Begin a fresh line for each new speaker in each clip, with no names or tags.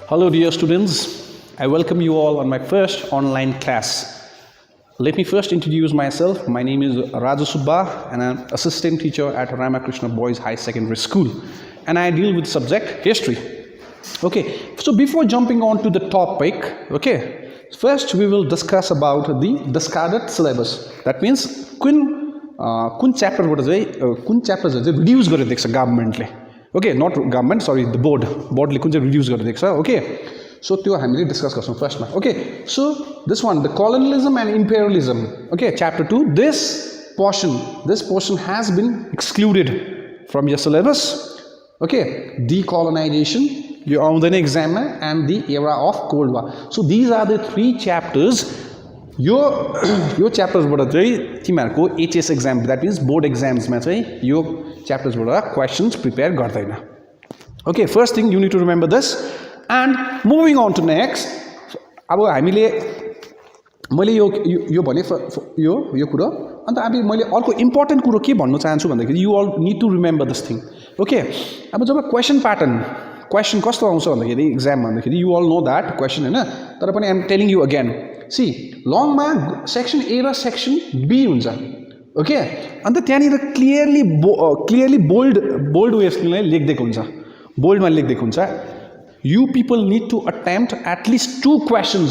Hello dear students, I welcome you all on my first online class. Let me first introduce myself. My name is Raju Subba and I'm assistant teacher at Ramakrishna Boys High Secondary School and I deal with subject history. Okay, so before jumping on to the topic, okay, first we will discuss about the discarded syllabus. That means kun chapter reduce gare dekha government le. Okay, not government, sorry, the board le kun reduce gare dekha. Okay, so tyo hamile discuss garchau first ma. Okay, so this one, the colonialism and imperialism. Okay, chapter 2. This portion has been excluded from your syllabus. Okay, decolonization, your own exam, and the era of Cold War. So these are the three chapters. Your chapters timarko HS exam, that means board exams ma chai yo chapters questions prepare gardaina. Okay, first thing you need to remember this. And moving on to next, अब हामीले मैले यो भने यो कुरा अन्त अब मैले अर्को इम्पोर्टेन्ट कुरा के भन्न चाहन्छु भन्दाखेरि you all need to remember this thing. Okay, अब जब question pattern question कस्तो आउँछ भन्दाखेरि exam भन्दाखेरि you all know that question हैन, तर पनि I am telling you again. See, long मा section A र section B हुन्छ. Okay, अन्त त्यहाँनिर clearly bold ways ले लेखिदिएको हुन्छ. Bold मा लेखिदिएको हुन्छ. You people need to attempt at least 2 questions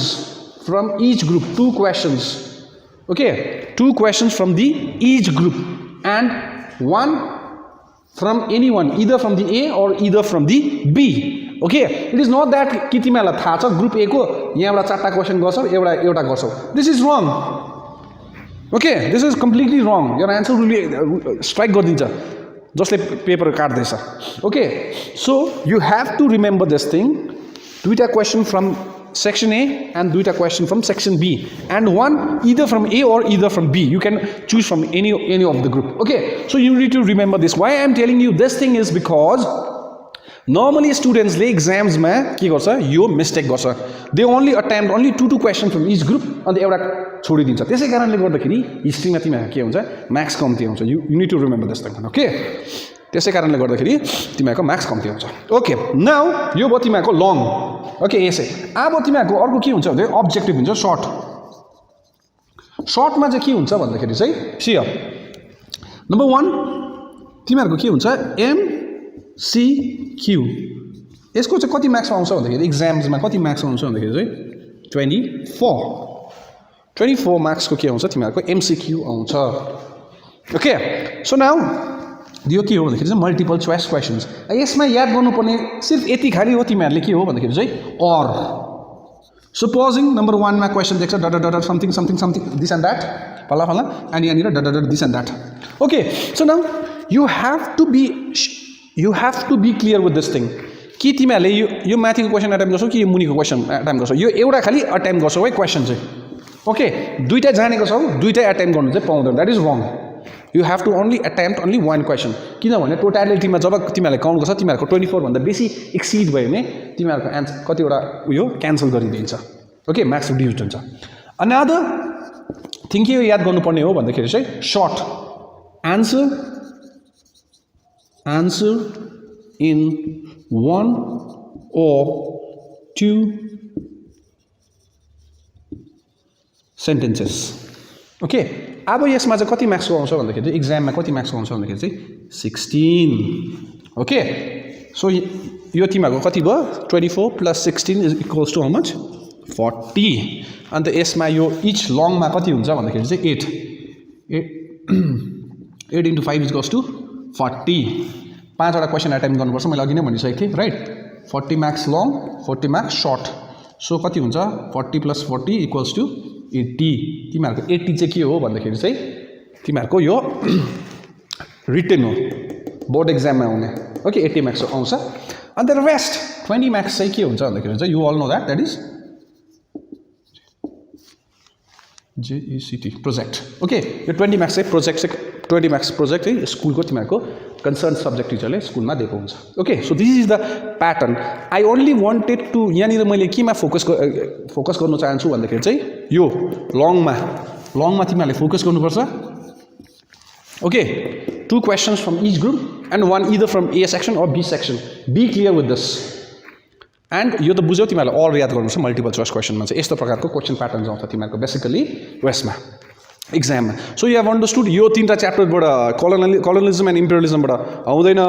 from each group. 2 questions. Okay, 2 questions from each group and 1 from anyone, either from the A or either from the B. Okay, it is not that कि तिमीहरुलाई थाहा छ group A को यहाँबाट 4टा question गर्छौ एउटा गर्छौ. This is wrong. Okay, this is completely wrong. Your answer will be strike गरिदिन्छ जसले पेपर काट्दैछ. Okay, so you have to remember this thing. 2टा question from section A and 2टा question from section B and 1 either from A or either from B. You can choose from any of the group. Okay, so you need to remember this. Why I am telling you this thing is because normally students ले exams मा के गर्छ यो mistake गर्छ. They only attempt only 2 questions from each group and एउटा छोडिदिन्छ. त्यसै कारणले गर्दाखेरि हिस्ट्रीमा तिमीहरु के हुन्छ मार्क्स कम्ती हुन्छ. You need to remember this thing. Okay, त्यसै कारणले गर्दाखेरि तिमीहरुको मार्क्स कम्ती हुन्छ. Okay, now यो भयो तिमीहरुको long. Okay, यसै अब तिमीहरुको अर्को के हुन्छ भने objective हुन्छ short. Short मा चाहिँ के हुन्छ भन्दाखेरि चाहिँ see number 1 तिमीहरुको के हुन्छ MCQ. यसको चाहिँ कति मार्क्स आउँछ भन्दाखेरि एक्जाम्स मा कति मार्क्स आउँछ भन्दाखेरि चाहिँ 24 मार्क्स को के आउँछ तिमीहरुको MCQ आउँछ. ओके, सो नाउ यो के हो भन्दाखेरि चाहिँ मल्टिपल चोइस क्वेशन्स. यसमा याद गर्नुपर्ने सिर्फ यति खाली हो तिमीहरुले के हो भन्दाखेरि चाहिँ or. Supposing number 1 मा क्वेशन देख्छ dot something this and that फला and यहाँनिर dot this and that. Okay, so now you have to be clear with this thing. कि तिमीहरुले यो माथिको क्वेशन अटेम्प्ट गर्छौ कि यो मुनिको क्वेशन अटेम्प्ट गर्छौ. यो एउटा खाली अटेम्प्ट गर्छौ है क्वेशन चाहिँ. ओके, दुईटा जानेको छौ दुईटै अटेम्प्ट गर्नु चाहिँ पाउँदैन. That is wrong. You have to only attempt only 1 question. किनभने टोटालिटीमा जब तिमीहरुले काउन्ट गर्छ तिमीहरुको 24 भन्दा बेसी एक्सिड भयो भने तिमीहरुको आन्सर कतिवटा उयो क्यान्सल गरिदिन्छ. ओके, मार्क्स रिड्युस्ड हुन्छ. अनदर थिङ के याद गर्नुपर्ने हो भन्दाखेरि चाहिँ short answer in 1 or 2 sentences. Okay, अब यसमा चाहिँ कति मार्क्स आउँछ भन्दाखेरि चाहिँ एक्जाममा कति मार्क्स आउँछ भन्दाखेरि चाहिँ 16. ओके, सो यो तिमीहरुको कति भयो 24 + 16 is equals to how much 40. अन्त यसमा यो इच लङ मा कति हुन्छ भन्दाखेरि चाहिँ 8 * 5 इज इक्वल्स टु 40. 5वटा क्वेशन अटेम्प्ट गर्नुपर्छ. मैले अघि नै भनिसकेको थिएँ right. 40 marks long 40 marks short. So कति हुन्छ 40 + 40 इक्वल्स टु 80. तिमीहरुको 80 चाहिँ के हो भन्दाखेरि चाहिँ तिमीहरुको यो रिटन हो बोर्ड एक्जाममा आउने. ओके, 80 मार्क्स आउँछ. अन्त रेस्ट 20 मार्क्स चाहिँ के हुन्छ भन्दाखेरि चाहिँ you all know that is JECT project. Okay, यो 20 मार्क्स चाहिँ प्रोजेक्ट चाहिँ 20 मार्क्स प्रोजेक्ट चाहिँ स्कुलको तिमीहरुको कन्सर्न सब्जेक्ट टिचरले स्कुलमा दिएको हुन्छ. Okay, so this is the pattern. I only wanted to यहाँनिर मैले केमा फोकस गर्नु चाहन्छु भन्दाखेरि चाहिँ यो लङमा तिमीहरुले फोकस गर्नुपर्छ. Okay, 2 questions from each group and 1 either from A section or B section. Be clear with this. And यो त बुझ्यौ तिमीहरूलाई अल याद गर्नुपर्छ मल्टिपल चोइस क्वेसनमा चाहिँ यस्तो प्रकारको क्वेसन प्याटर्न्स आउँछ तिमीहरूको बेसिकली वेस्टमा एक्जाममा सो यु हेभ अन्डरस्टुड यो तीनवटा च्याप्टरबाट कोलोनियलिजम एन्ड इम्पेरियलिजमबाट आउँदैन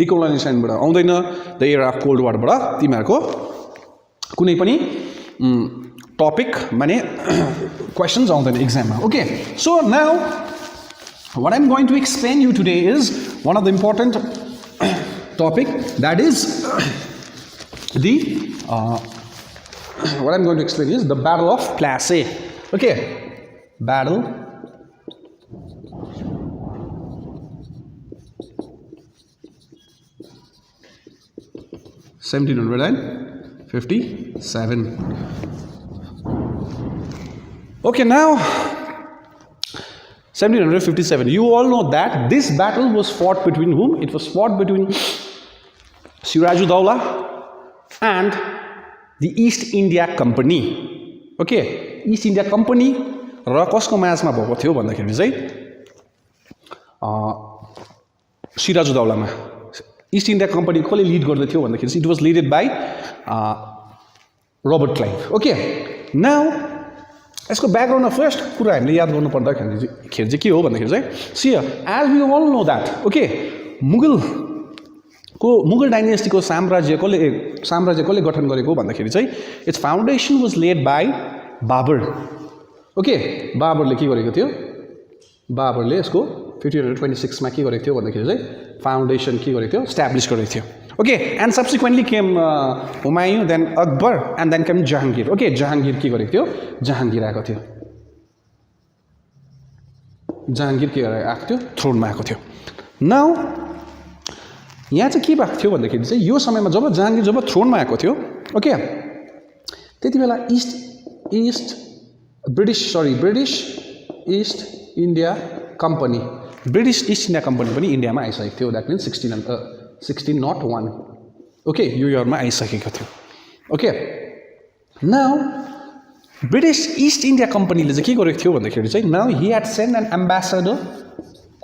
डिकोलोनाइजेसनबाट आउँदैन द एरा अफ कोल्ड वारबाट तिमीहरूको कुनै पनि टपिक माने क्वेसन्स आउँदैन एक्जाममा okay so now what I'm going to explain you today is one of the important topic that is the what I'm going to explain is the Battle of Plassey. Okay, battle 1757. Okay, now 1757. You all know that this battle was fought between whom? It was fought between Sirajuddaula and the East India Company. Okay, East India Company र कसको माझमा भएको थियो भन्दाखेरि चाहिँ सिराजुद्दौलामा East India Company कसले lead गर्दै थियो भन्दाखेरि it was led by Robert Clive okay now यसको ब्याकग्राउन्डमा फर्स्ट कुरा हामीले याद गर्नु पर्दाखेरि चाहिँ के हो भन्दाखेरि चाहिँ see as we all know that okay Mughal डाइनेस्टीको साम्राज्य कसले गठन गरेको भन्दाखेरि चाहिँ it's foundation was laid by Babur okay बाबरले के गरेको थियो बाबरले यसको 1526 मा के गरेको थियो भन्दाखेरि चाहिँ फाउन्डेसन के गरेको थियो स्ट्याब्लिस गरेको थियो okay and subsequently came Humayun then Akbar and then came Jahangir okay Jahangir के गरेको थियो जहाङ्गीर आएको थियो जहाङ्गीर के गरेर आएको थियो थ्रोनमा आएको थियो नाउ यहाँ चाहिँ के भएको थियो भन्दाखेरि चाहिँ यो समयमा जब जहाङ्गीर जब थ्रोनमा आएको थियो ओके त्यति बेला British East India company British East India company पनि इन्डियामा आइसकेको थियो द्याट मिन्स 1601 ओके यो इयरमा आइसकेको थियो okay now British East India कम्पनीले चाहिँ के गरेको थियो भन्दाखेरि चाहिँ now he had send an ambassador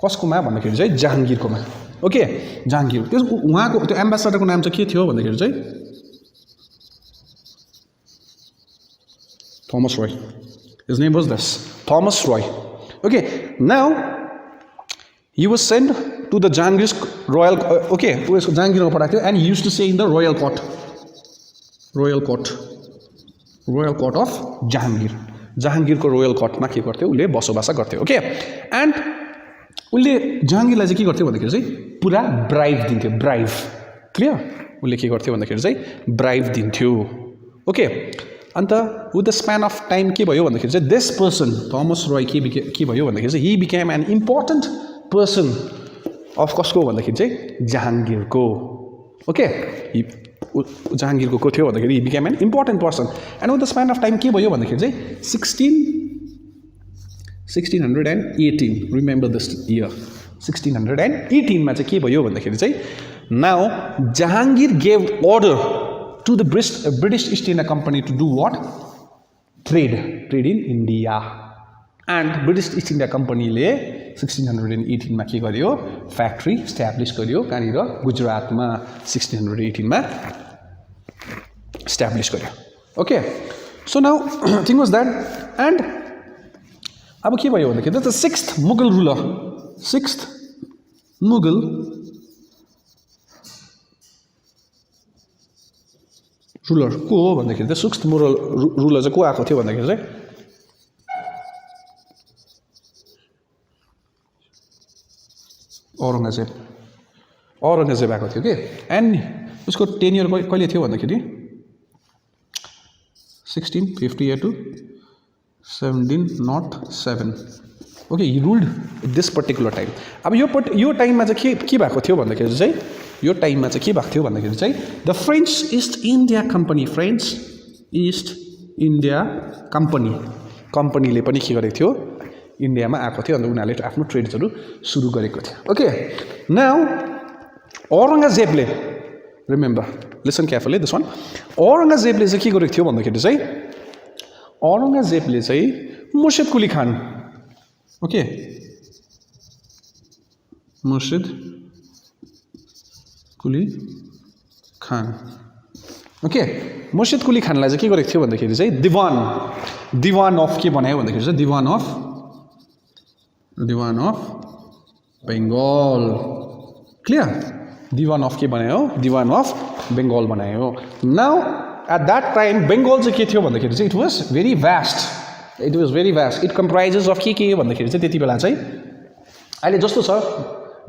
कसकोमा भन्दाखेरि चाहिँ जहाङ्गीरकोमा ओके जहाङ्गीर त्यो उहाँको त्यो एम्बेसडरको नाम चाहिँ के थियो भन्दाखेरि चाहिँ Thomas Roy his name was this Thomas Roy okay now he was sent to the Jahangir's royal okay उसको जहाङ्गीरमा पठाएको थियो and he used to stay in the royal court of जहाङ्गीरको रोयल कोर्टमा के गर्थ्यो उसले बसोबास गर्थ्यो ओके एन्ड उसले जहाङ्गीरलाई चाहिँ के गर्थ्यो भन्दाखेरि चाहिँ पुरा ब्राइब दिन्थ्यो ब्राइब क्लियर उसले के गर्थ्यो भन्दाखेरि चाहिँ ब्राइब दिन्थ्यो ओके अन्त with the span of time के भयो भन्दाखेरि चाहिँ दिस पर्सन थोमस रोय के भयो भन्दाखेरि चाहिँ he became an important person of कसको भन्दाखेरि चाहिँ जहाङ्गीरको ओके जहाङ्गीरको को थियो भन्दाखेरि he became an important person and with the span of time के भयो भन्दाखेरि चाहिँ 1618 रिमेम्बर दिस इयर 1618 मा चाहिँ के भयो भन्दाखेरि चाहिँ now Jahangir gave order to the British East India Company to do what trade in India and British East India कम्पनीले 1618 मा के गर्यो फ्याक्ट्री स्ट्याब्लिस गर्यो कहाँनिर गुजरातमा 1618 मा स्ट्याब्लिस गर्यो okay so now thing was that and अब के भयो भन्दाखेरि द सिक्स्थ मुगल रुलर को हो भन्दाखेरि चाहिँ सिक्स्थ रुलर चाहिँ को आएको थियो भन्दाखेरि चाहिँ औरङ्गजेब आएको थियो कि एन्ड उसको टेन्युर कहिले थियो भन्दाखेरि 1658 to 1707 okay he ruled this particular time अब यो टाइममा चाहिँ के भएको थियो भन्दाखेरि चाहिँ यो टाइममा चाहिँ के भएको थियो भन्दाखेरि चाहिँ द फ्रेन्च ईस्ट इन्डिया कम्पनीले पनि के गरेको थियो इन्डियामा आएको थियो अन्त उनीहरूले आफ्नो ट्रेड्सहरू सुरु गरेको थियो ओके नाउ औरङ्गजेबले remember listen carefully this one औरङ्गजेबले चाहिँ के गरेको थियो भन्दाखेरि चाहिँ औरङ्गजेबले चाहिँ मुर्शिद कुली खान ओके मुर्शिद कुली खान ओके मुर्शिद कुली खानलाई चाहिँ के गरेको थियो भन्दाखेरि चाहिँ दिवान अफ के बनायो भन्दाखेरि चाहिँ Diwan of Bengal clear Diwan of के बनायो दिवान अफ बेंगल बनायो now at that time Bengal चाहिँ के थियो भन्दाखेरि चाहिँ it was very vast it comprises of के भन्दाखेरि चाहिँ त्यति बेला चाहिँ अहिले जस्तो छ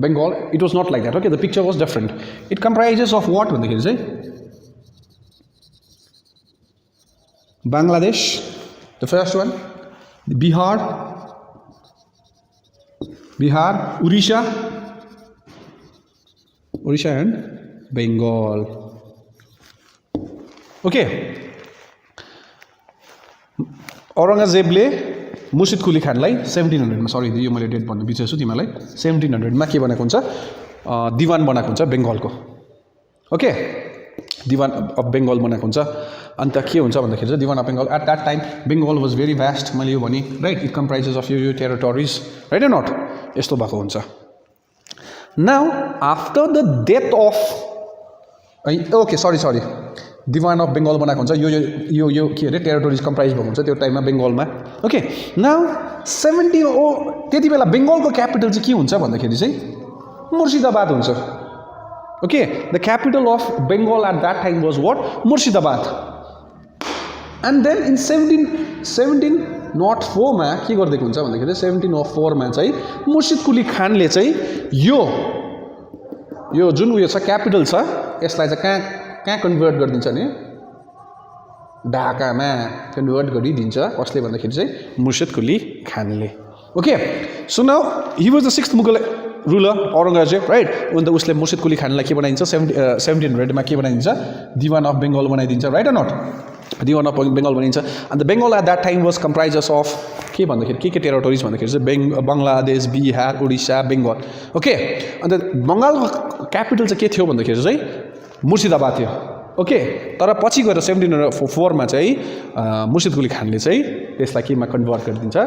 Bengal it was not like that okay the picture was different it comprises of what भन्दाखेरि चाहिँ Bangladesh, the first one, Bihar, Odisha and Bengal. Okay. औरंगजेबले मुर्शिद कुली खानलाई 1700 मा सरी यो मैले डेट भन्नु बिर्सेछु तिमीलाई 1700 मा के बनाएको हुन्छ दिवान बनाएको हुन्छ बेंगलको ओके दिवान अफ बेंगल बनाएको हुन्छ अन्त के हुन्छ भन्दाखेरि चाहिँ Diwan of Bengal at that time Bengal was very vast मैले यो भने राइट इट कम्प्राइजेस अफ यो टेरिटोरिज राइट एन्ड नट यस्तो भएको हुन्छ now after the death of okay sorry दिवान अफ बेंगल बनाएको हुन्छ यो के अरे टेरिटोरिज कम्प्राइज भएको हुन्छ त्यो टाइममा बेंगलमा ओके नाउ 17 त्यति बेला बेंगलको क्यापिटल चाहिँ के हुन्छ भन्दाखेरि चाहिँ मुर्शिदाबाद हुन्छ okay the capital of Bengal at that time was what Murshidabad and then in 1704 मा के गर्दै हुन्छ भन्दाखेरि 1704 मा चाहिँ मुर्शिद कुली खानले चाहिँ यो जुन उयो छ क्यापिटल छ यसलाई चाहिँ कहाँ कन्भर्ट गरिदिन्छ नि ढाकामा कन्भर्ट गरिदिन्छ कसले भन्दाखेरि चाहिँ मुर्शिद कुली खानले okay so now he was the 6th Mughal ruler Aurangzeb right अन्त उसले मुर्शिद कुली खानलाई के बनाइदिन्छ 1700 मा के बनाइदिन्छ दिवान अफ बेंगल बनाइदिन्छ right or not Diwan of Bengal बनिन्छ अन्त Bengal at that time was comprises of के भन्दाखेरि के टेरिटोरिज भन्दाखेरि चाहिँ बंगलादेश बिहार उडिसा बेंगल ओके अन्त बंगालको क्यापिटल चाहिँ के थियो भन्दाखेरि चाहिँ मुर्शिदाबाद थियो ओके तर पछि गएर 1704 मा चाहिँ मुर्शिद कुली खानले चाहिँ त्यसलाई केमा कन्भर्ट गरिदिन्छ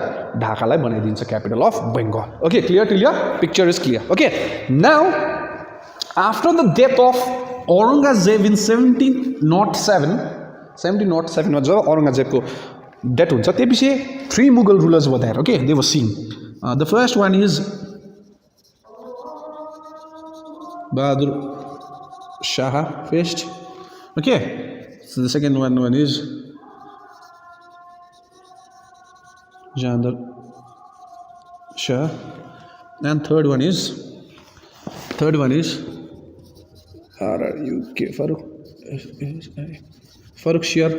ढाकालाई बनाइदिन्छ capital of Bengal okay clear picture is clear okay now after the death of Aurangzeb in 1707 मा जब औरंगजेबको डेथ हुन्छ त्यसपछि 3 Mughal rulers were there okay they were seen the first one is Bahadur Shah first okay so the second one is Jandar Shah and third one is RRUK Farooq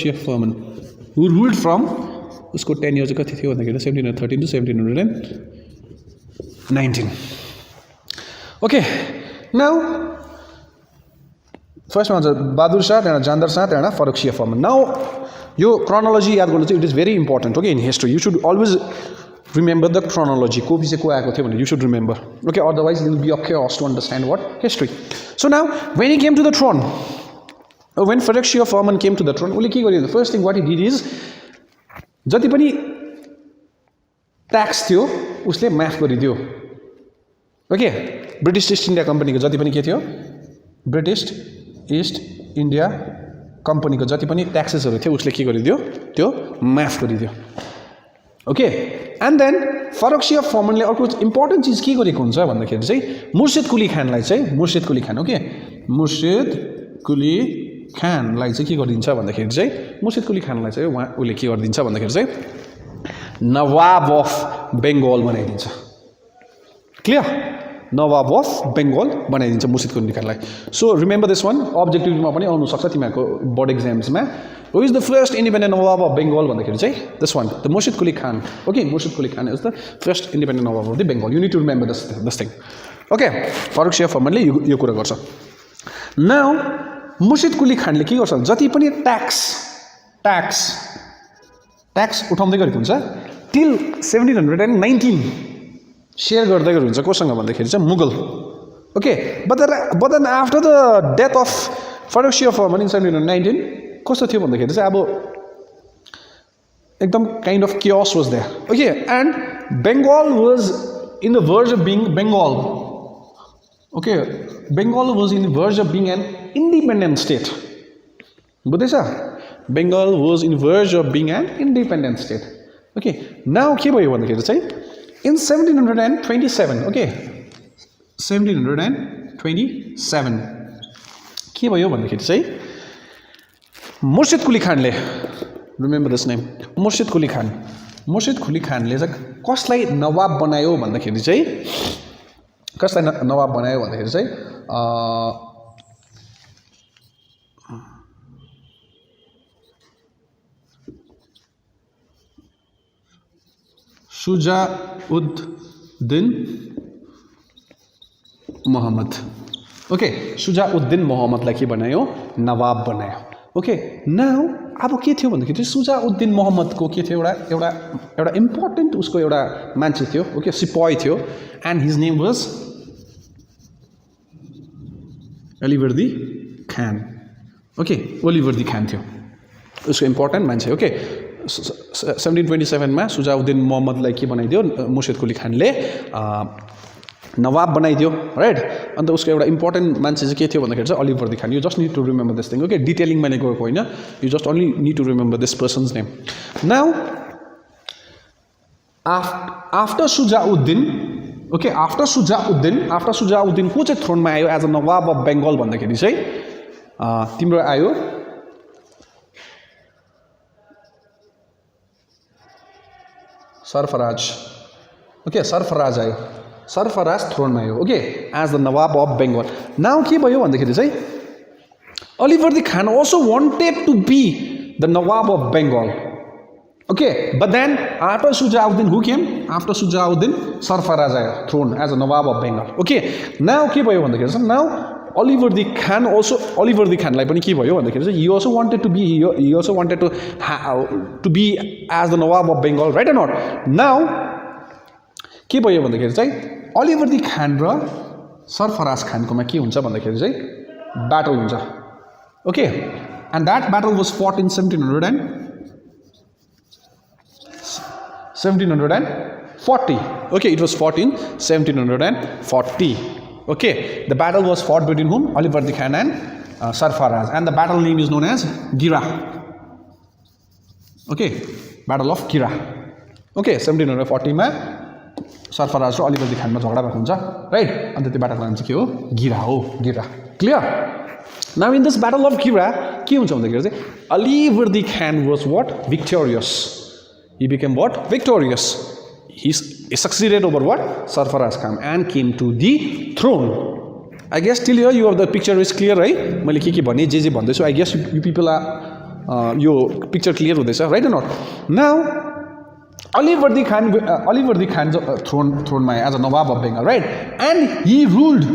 Shah Furman who ruled from उसको 10 years कति थियो भन्दाखेरि 1713 to 1719 okay now first one is Bahadur Shah and Jandar Shah and Farooq Shah Furman now यो chronology याद गर्नु चाहिँ it is very important okay in history you should always remember the chronology को पछि को आएको थियो भने you should remember okay otherwise it will be a chaos to understand what history so now when he came to the throne when Farooq Shah Furman came to the throne उले के गर्यो the first thing what he did is जति पनि tax थियो उसले माफ गरिदियो okay British East India कम्पनीको जति पनि के थियो ब्रिटिश ईस्ट इन्डिया कम्पनीको जति पनि ट्याक्सेसहरु थियो उसले के गरिदियो त्यो माफ गरिदियो okay and then Farrukh Shah फर्मनले अर्को इम्पोर्टेन्ट चीज के गरेको हुन्छ भन्दाखेरि चाहिँ मुर्शिद कुली खानलाई चाहिँ मुर्शिद कुली खान ओके मुर्शिद कुली खानलाई चाहिँ के गरिदिन्छ भन्दाखेरि चाहिँ मुर्शिद कुली खानलाई चाहिँ उले के गरिदिन्छ भन्दाखेरि चाहिँ नवाब अफ बेंगल बनाइदिन्छ क्लियर नवाब अफ बेंगल बनाइदिन्छ मुर्शिद कुली खानलाई सो रिमेम्बर दिस वान अब्जेक्टिभमा पनि आउन सक्छ तिमीहरुको बोर्ड एक्जाम्समा who is the first independent Nawab of Bengal भन्दाखेरि चाहिँ दिस वान द मुर्शिद Quli Khan okay Murshid Quli Khan is the first independent Nawab of the Bengal you need to remember this thing okay Farrukh Shah फर्मनले यो कुरा गर्छ नाउ मुर्शिद कुली खानले के गर्छ जति पनि ट्याक्स उठाउँदै गरेको हुन्छ टिल 1719 शेयर गर्दै गरेको हुन्छ कोसँग भन्दाखेरि चाहिँ Mughal okay but then after the death of Farrukh Shah फर्मन इन 1719 कस्तो थियो भन्दाखेरि चाहिँ अब एकदम kind of chaos was there okay and Bengal was in the verge of being Bengal Okay, Bengal was in the verge of being an independent state. बुझ्दैछ? Bengal was in verge of being an independent state. Okay, now के भयो भन्दाखेरि चाहिँ in 1727, okay, 1727 के भयो भन्दाखेरि चाहिँ मुर्शिद कुली खानले, remember this name, मुर्शिद कुली खानले चाहिँ कसलाई नवाब बनायो भन्दाखेरि चाहिँ शुजाउद्दीन मोहम्मद. ओके, शुजाउद्दीन मोहम्मदलाई के बनायो? नवाब बनायो. ओके, नाउ अब के थियो भन्दाखेरि शुजाउद्दीन मोहम्मदको के थियो एउटा इम्पोर्टेन्ट उसको एउटा मान्छे थियो. ओके, सिपाही थियो and his name was Alivardi Khan. Okay, Alivardi Khan थियो उसको इम्पोर्टेन्ट मान्छे. ओके, 1727 मा शुजाउद्दीन मोहम्मदलाई के बनाइदियो? मुर्शिद कुली खानले नवाब बनाइदियो, राइट? अन्त उसको एउटा इम्पोर्टेन्ट मान्छे चाहिँ के थियो भन्दाखेरि चाहिँ Alivardi Khan. You just need to remember this thing. Okay, डिटेलिङमा नै गएको होइन, you just only need to remember this person's name. Now after Shujauddin, okay, after Shujauddin को चाहिँ थ्रोनमा आयो as a Nawab of Bengal भन्दाखेरि चाहिँ तिम्रो आयो सरफराज. ओके, सरफराज आयो, सरफराज थ्रोनमा आयो. Okay, as the Nawab of Bengal. Now के भयो भन्दाखेरि चाहिँ Alivardi Khan also wanted to be the Nawab of Bengal. Okay, but then after Shujauddin who came? After Shujauddin Sarfaraz आयो throne as a Nawab of Bengal. Okay, now के भयो भन्दाखेरि चाहिँ नाउ अलिवर्दी खानलाई पनि के भयो भन्दाखेरि चाहिँ he also wanted to be as the Nawab of Bengal, right and not? Now के भयो भन्दाखेरि चाहिँ अलिवर्दी खान र सरफराज खानकोमा के हुन्छ भन्दाखेरि चाहिँ ब्याटल हुन्छ. Okay, and that battle was फट in 1740. Okay, it was fought in 1740. Okay, the battle was fought between whom? Alivardi Khan and Sarfaraz, and the battle name is known as Gira. Okay, Battle of Gira. Okay, 1740 मा सरफराज र अलिवर्दी खानमा झगडा भएको हुन्छ, right? अन्त त्यो ब्याटलको नाम चाहिँ के हो? गिरा हो, Gira. Clear? Now in this battle of Gira के हुन्छ भन्दाखेरि चाहिँ Alivardi Khan was what? Victorious. He became what? Victorious. He succeeded over what? Sarfaraz Khan and came to the throne. I guess till here you have the picture is clear, right? मैले के भने जे भन्दैछु, I guess you people are यो picture clear हुँदैछ, right or not? Now Alivardi Khan thrown as a Nawab of Bengal, right? And he ruled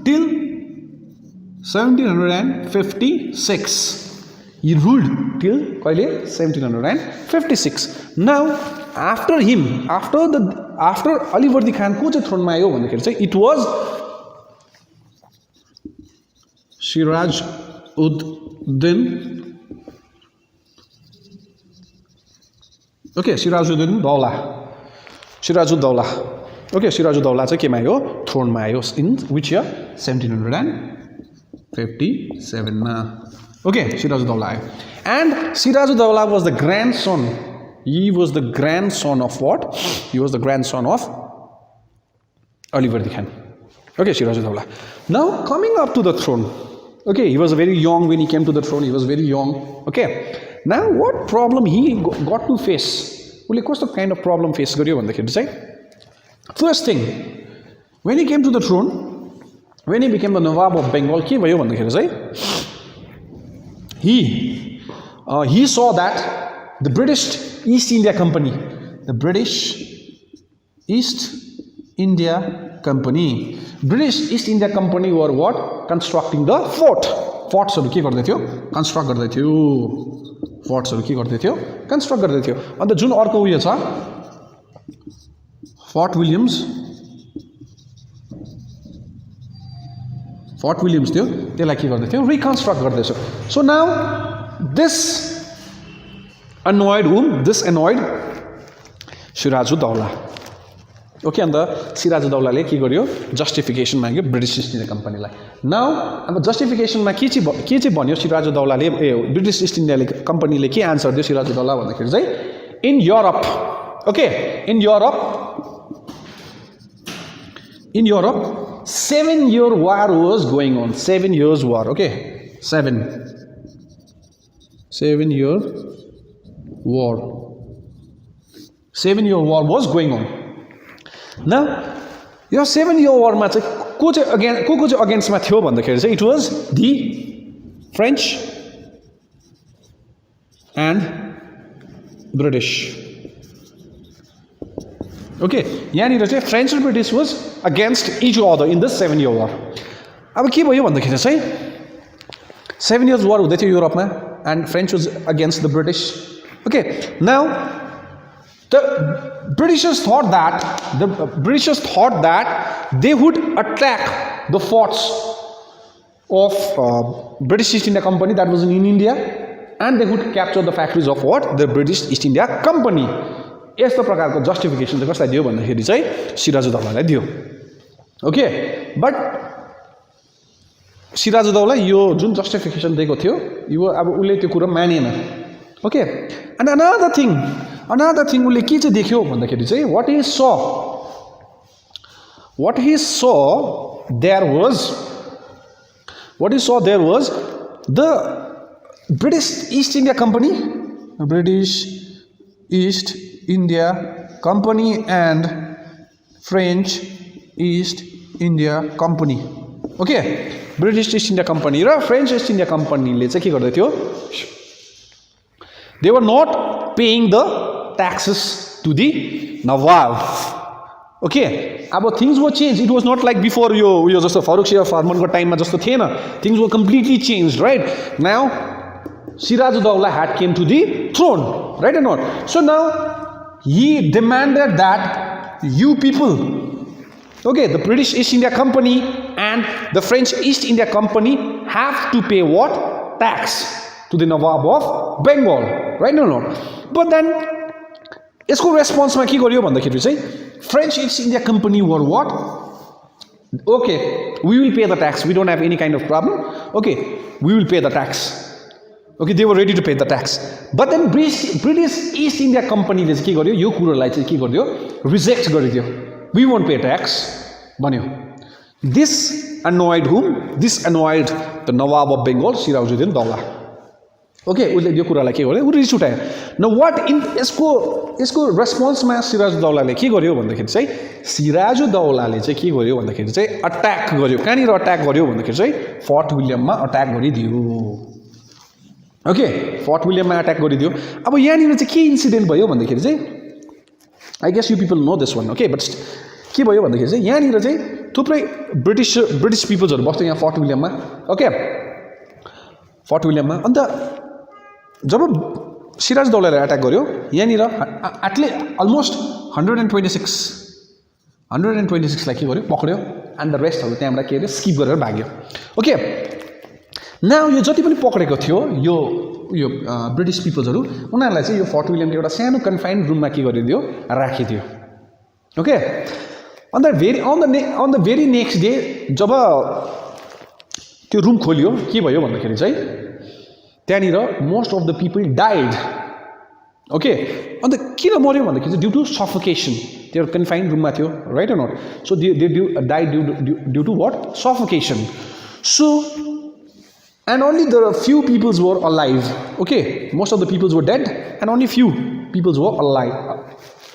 till 1756. He ruled till 1756. Now after him, after Alivardi Khan को चाहिँ थ्रोनमा आयो भन्दाखेरि चाहिँ it was Sirajuddin. Okay, Sirajuddin Daula. Okay, Sirajuddaulah चाहिँ केमा आयो? थ्रोनमा आयो in which year? 1757 मा. Okay, Sirajuddaulah आयो. And Sirajuddaulah was the grandson. He was the grandson of what? He was the grandson of Alivardi Khan. Okay, Sirajuddaulah. Now coming up to the throne. Okay, he was very young when he came to the throne. He was very young. Okay. Now what problem he got to face? Ule कस्तो kind of problem face गर्यो भन्दाखेरि चाहिँ first thing, when he came to the throne, when he became the Nawab of Bengal, के भयो भन्दाखेरि चाहिँ he saw that the British East India Company British East India Company were what? Constructing the fortsहरु के गर्दै थियो? construct गर्दै थियो. fortsहरु के गर्दै थियो? construct गर्दै थियो. अन्त जुन अर्को उयो छ Fort Williams थियो, त्यसलाई के गर्दै थियो? reconstruct गर्दै थियो. So now this annoyed whom? This annoyed Sirajuddaulah. Okay अन्त सिराजुद्दौलाले के गर्यो जस्टिफिकेसन माग्यो ब्रिटिश इस्ट इन्डिया कम्पनीलाई नाउ अब जस्टिफिकेसनमा के चाहिँ भन्यो सिराजुद्दौलाले ब्रिटिश इस्ट इन्डिया कम्पनीले के आन्सर दियो सिराजुद्दौला भन्दाखेरि चाहिँ in Europe okay in Europe 7-year war was going on 7 years war okay 7-year war 7-year war was going on now यो 7-year war मा चाहिँ को चाहिँ अगेन्स्टमा थियो भन्दाखेरि चाहिँ it was the French and British okay यहाँनिर चाहिँ फ्रेन्च र British was against each other in this 7-year war अब के भयो भन्दाखेरि चाहिँ 7 years war हुँदै थियो युरोपमा and French was against the British okay now The Britishers thought that they would attack the forts of British East India Company that was in India, and they would capture the factories of what the British East India Company. यस्तो प्रकारको justification चाहिँ कसलाई दियो भन्दाखेरि चाहिँ सिराजुद्दौलालाई दियो okay but Siraj-ud-Daulah यो जुन जस्टिफिकेसन दिएको थियो यो अब उसले त्यो कुरा मानेन ओके एन्ड अनदर थिङ उसले के चाहिँ देख्यो भन्दाखेरि चाहिँ what he saw there was the British East India Company and French East India Company okay British East India Company र French East India Company ले चाहिँ के गर्दै थियो they were not paying the taxes to the Nawab okay अब things were changed it was not like before यो जस्तो फरुखसिया फर्मनको टाइममा जस्तो थिएन things were completely changed right now Sirajuddaulah had came to the throne right or not so now he demanded that you people okay the British East India Company and the French East India Company have to pay what tax to the Nawab of Bengal right or not but then यसको रेस्पोन्समा के गर्यो भन्दाखेरि चाहिँ French East India Company were what okay we will pay the tax we don't have any kind of problem okay we will pay the tax okay they were ready to pay the tax but then British East India Company ले के गर्यो यो कुरोलाई चाहिँ के गर्यो reject गरिदियो we won't pay tax भन्यो this annoyed the Nawab of Bengal Sirajuddaulah okay उसले यो कुरालाई के गर्यो उ रिस उठायो न व्हाट इन यसको रेस्पोन्समा सिराजुद्दौलाले के गर्यो भन्दाखेरि चाहिँ सिराजुद्दौलाले चाहिँ के गर्यो भन्दाखेरि चाहिँ अट्याक गर्यो कहाँनिर अट्याक गर्यो भन्दाखेरि चाहिँ फोर्ट विलियममा अट्याक गरिदियो ओके फोर्ट विलियममा अट्याक गरिदियो अब यहाँनिर चाहिँ के इन्सिडेन्ट भयो भन्दाखेरि चाहिँ I guess you people know this one okay but के भयो भन्दाखेरि चाहिँ यहाँनिर चाहिँ थुप्रै ब्रिटिश पिपल्सहरू बस्थ्यो यहाँ फोर्ट विलियममा ओके फोर्ट विलियममा अन्त जब सिराजुद्दौलाले अट्याक गर्यो यहाँनिर अलमोस्ट 126 लाई के गर्यो पक्ड्यो एन्ड द रेस्टहरू त्यहाँबाट के अरे स्किप गरेर भाग्यो ओके नाउ यो जति पनि पक्डेको थियो यो ब्रिटिश पिपल्सहरू उनीहरूलाई चाहिँ यो फोर्ट विलियमको एउटा सानो कन्फाइन्ड रुममा के गरिदियो राखिदियो okay on the very next day जब त्यो रुम खोलियो के भयो भन्दाखेरि चाहिँ त्यहाँनिर most of the people died okay अन्त किन मर्यो भन्दाखेरि चाहिँ ड्यू टु सफोकेसन त्यो कन्फाइन्ड रुममा थियो right or not so they died due to what suffocation so and only the few peoples were alive okay most of the peoples were dead and only few peoples were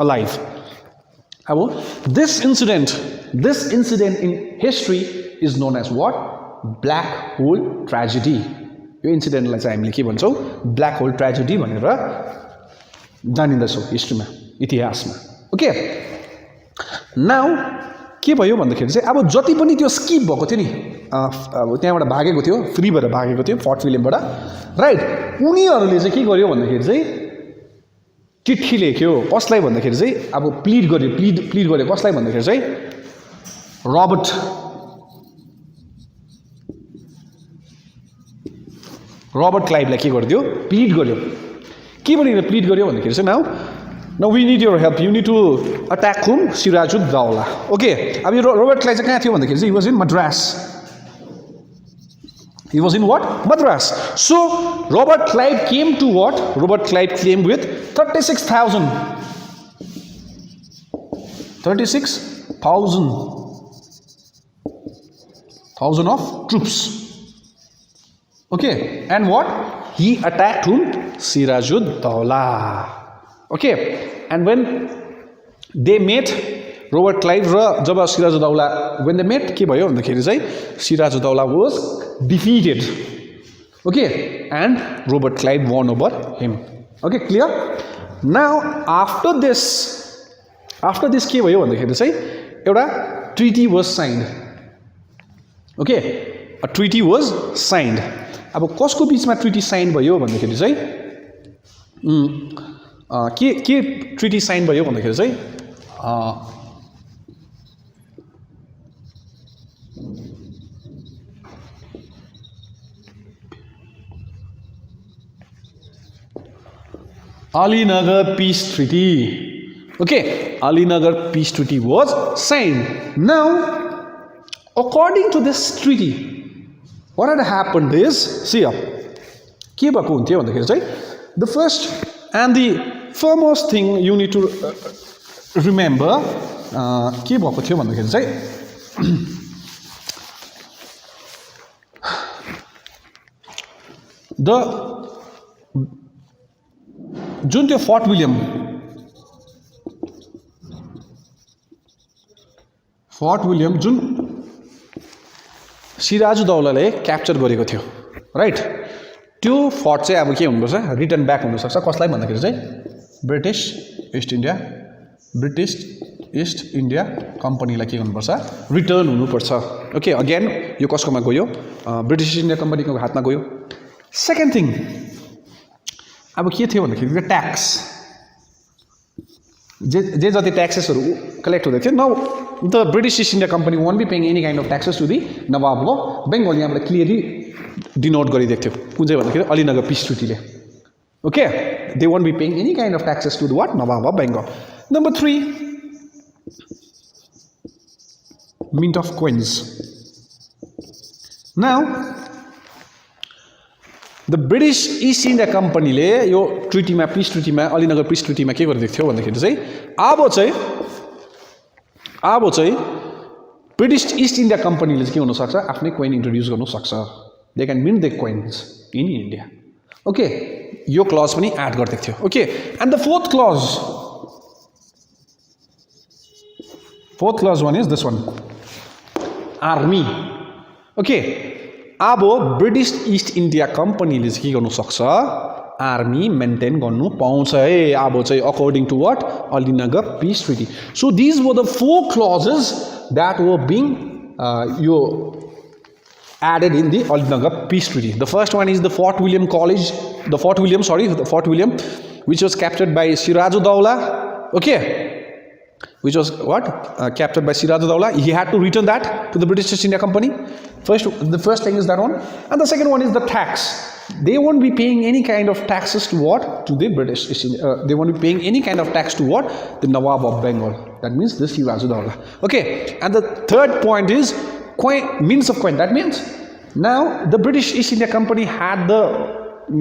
alive अब this incident in history is known as what black hole tragedy यो इन्सिडेन्टलाई चाहिँ हामीले के भन्छौँ black hole tragedy भनेर जानिन्दछौँ हिस्ट्रीमा इतिहासमा ओके नाउ के भयो भन्दाखेरि चाहिँ अब जति पनि त्यो स्किप भएको थियो नि अब त्यहाँबाट भागेको थियो फ्री भएर भागेको थियो फोर्ट विलियमबाट राइट उनीहरूले चाहिँ के गर्यो भन्दाखेरि चाहिँ चिठी लेख्यो कसलाई भन्दाखेरि चाहिँ अब प्लिड गर्यो कसलाई भन्दाखेरि चाहिँ रबर्ट क्लाइभलाई के गरिदियो प्लिड गर्यो के भनेर प्लिड गर्यो भन्दाखेरि चाहिँ now Now we need your help. You need to attack whom? Sirajud-Dowlah. Okay. Abi Robert Clive चाहिँ कहाँ थियो भन्दाखेरि चाहिँ he was in Madras. He was in what? Madras. So Robert Clive came to what? Robert Clive came with 36,000 of troops. Okay. And what? He attacked whom? Sirajud-Dowlah. Okay. And when they met, Robert Clive र जब Sirajud-Dowlah, when they met, के भयो भन्दाखेरि चाहिँ Sirajud-Dowlah was defeated. Okay. And Robert Clive won over him. Okay, clear? Now after this के भयो भन्दाखेरि चाहिँ एउटा treaty was signed. Okay, a treaty was signed. अब कसको बीचमा treaty signed भयो भन्दाखेरि चाहिँ के treaty signed भयो भन्दाखेरि चाहिँ Alinagar Peace Treaty. Okay, Alinagar Peace Treaty was signed. Now, according to this treaty, what had happened is, see up, the first and the foremost thing you need to remember, the जुन त्यो fort William जुन सिराजुद्दौलाले capture गरेको थियो, right? त्यो fort चाहिँ अब के हुनुपर्छ? रिटर्न ब्याक हुनसक्छ कसलाई भन्दाखेरि चाहिँ ब्रिटिश ईस्ट इन्डिया कम्पनीलाई के गर्नुपर्छ? रिटर्न हुनुपर्छ. ओके, अगेन यो कसकोमा गयो? ब्रिटिश ईस्ट इन्डिया कम्पनीको हातमा गयो. सेकेन्ड थिङ, अब के थियो भन्दाखेरि ट्याक्स जे जति ट्याक्सेसहरू कलेक्ट हुँदै थियो, now the British East India Company won't be paying any kind of taxes to the Nawab of Bengal. यहाँबाट क्लियरली डिनोट गरिदिएको थियो कुन चाहिँ भन्दाखेरि अलीनगर पिस ट्रिटीले. Okay, they won't be paying any kind of taxes to the what? Nawab of Bengal. Number 3, mint of coins. Now the British East India Company ले यो treaty में पीस ट्रिटी में अलीनगर पीस ट्रिटी में के गरिदिएको थियो भन्दाखेरि चाहिँ अब चाहिँ ब्रिटिश ईस्ट इन्डिया कम्पनीले चाहिँ के हुन सक्छ? आफ्नै कोइन इन्ट्रोड्युस गर्नु सक्छ. They can mint the coins in India. Okay, यो क्लज पनि एड गरिदिएको थियो. Okay, and the fourth clause one is this one, army. Okay, अब ब्रिटिश ईस्ट इन्डिया कम्पनीले चाहिँ के गर्नु सक्छ? आर्मी मेन्टेन गर्नु पाउँछ है. अब चाहिँ according to what? Alinagar peace treaty. So this were the 4 clauses that were being added in the Alinagar Peace Treaty. The first one is the Fort William, which was captured by Sirajud-Dowlah. Okay, which was what? Captured by Sirajud-Dowlah. He had to return that to the British East India Company. The first thing is that one, and the second one is the tax. They won't be paying any kind of taxes to what? To the British East India. They won't be paying any kind of tax to what? The Nawab of Bengal. That means this Sirajud-Dowlah. Okay, and the third point is means of coin. That means now the British East India Company had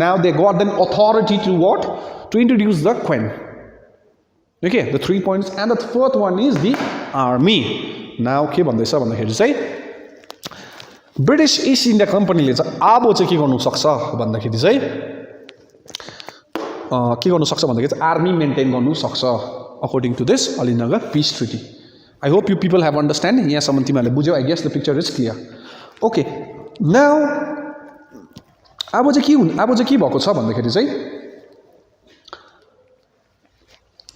now they got the authority to what? To introduce the coin. Okay, the 3 points, and the fourth one is the army. Now के भन्दैछ भन्दाखेरि चाहिँ British East India कम्पनीले चाहिँ अब चाहिँ के गर्नु सक्छ भन्दाखेरि चाहिँ आर्मी मेन्टेन गर्नु सक्छ according to this Alinagar peace treaty. I hope you people have understand. यहाँसम्म तिमीहरूले बुझ्यौ? I guess the picture is clear. Okay, now अब चाहिँ के भएको छ भन्दाखेरि चाहिँ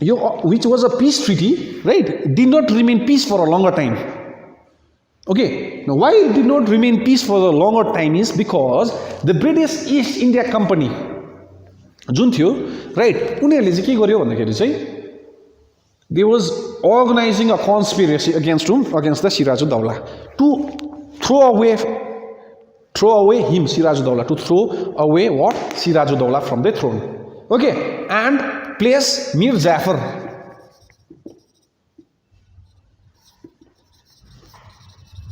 यो which was a peace treaty, right, did not remain peace for a longer time. Okay, now why it did not remain peace for a longer time is because the British East India Company जुन थियो, right, उनीहरूले चाहिँ के गर्यो भन्दाखेरि चाहिँ they was organizing a conspiracy against whom? Against the Sirajud-Dowlah to throw away him, Sirajud-Dowlah, to throw away what? Sirajud-Dowlah from the throne. Okay, and place Mir Jafar.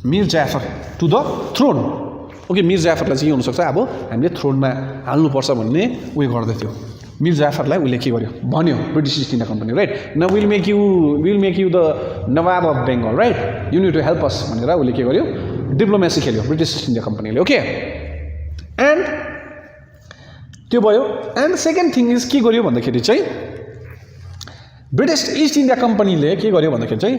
Mir Jafar to the throne. Okay, Mir Jafarलाई चाहिँ के हुन सक्छ अब हामीले थ्रोनमा हाल्नु पर्छ भन्ने उयो गर्दै थियो. Mir Jafarलाई उले के गर्यो भन्यो British East India company right. Now will make you the Nawab of Bengal right. You need to help us भनेर उले के गर्यो डिप्लोमेसी खेल्यो ब्रिटिश इस्ट इन्डिया कम्पनीले. ओके एन्ड त्यो भयो. एन्ड सेकेन्ड थिङ इज के गर्यो भन्दाखेरि चाहिँ ब्रिटिश इस्ट इन्डिया कम्पनीले के गर्यो भन्दाखेरि चाहिँ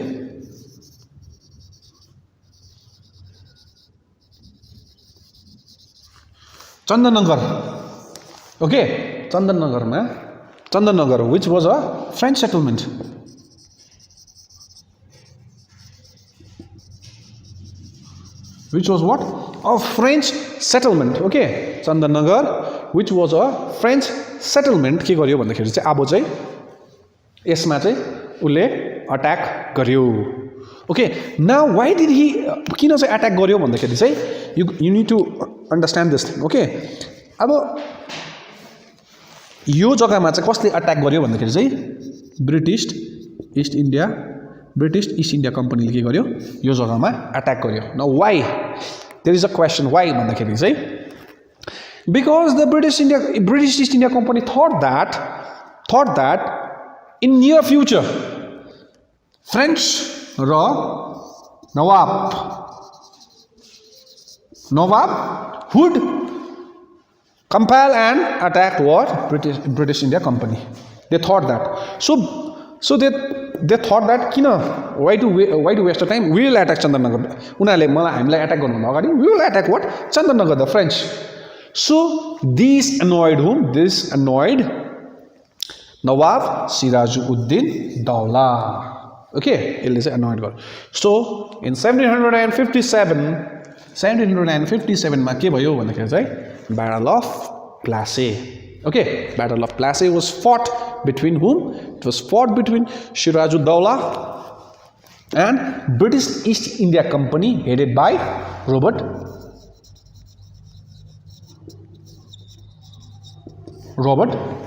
Chandannagar. Okay Chandannagar which was a French settlement. Which was what? A French settlement. Okay, Chandanagar, which was a French settlement. के गर्यो भन्दाखेरि चाहिँ अब चाहिँ यसमा चाहिँ उले अट्याक गर्यो. Okay, now why did he किन चाहिँ अट्याक गर्यो भन्दाखेरि चाहिँ you need to understand this thing. Okay, अब यो जग्गामा चाहिँ कसले अट्याक गर्यो भन्दाखेरि चाहिँ ब्रिटिश इस्ट इन्डिया कम्पनीले के गर्यो यो जग्गामा अट्याक गर्यो. Now why there is a question why भन्दाखेरि चाहिँ because the British East India company thought that in near future French र Nawab would compel and attack what British India Company. They thought that. So they thought that why to waste the time? We will attack Chandanagar. उनीहरूले मलाई हामीलाई attack गर्नुभन्दा अगाडि we will attack what Chandanagar, the French. So this annoyed whom? This annoyed Nawab Sirajuddin Dowla. Okay, यसले चाहिँ annoyed गर्यो. So in 1757 मा के भयो भन्दाखेरि चाहिँ Battle of Plassey. Okay, Battle of Plassey was fought between whom? It was fought between Sirajuddaulah and British East India Company headed by Robert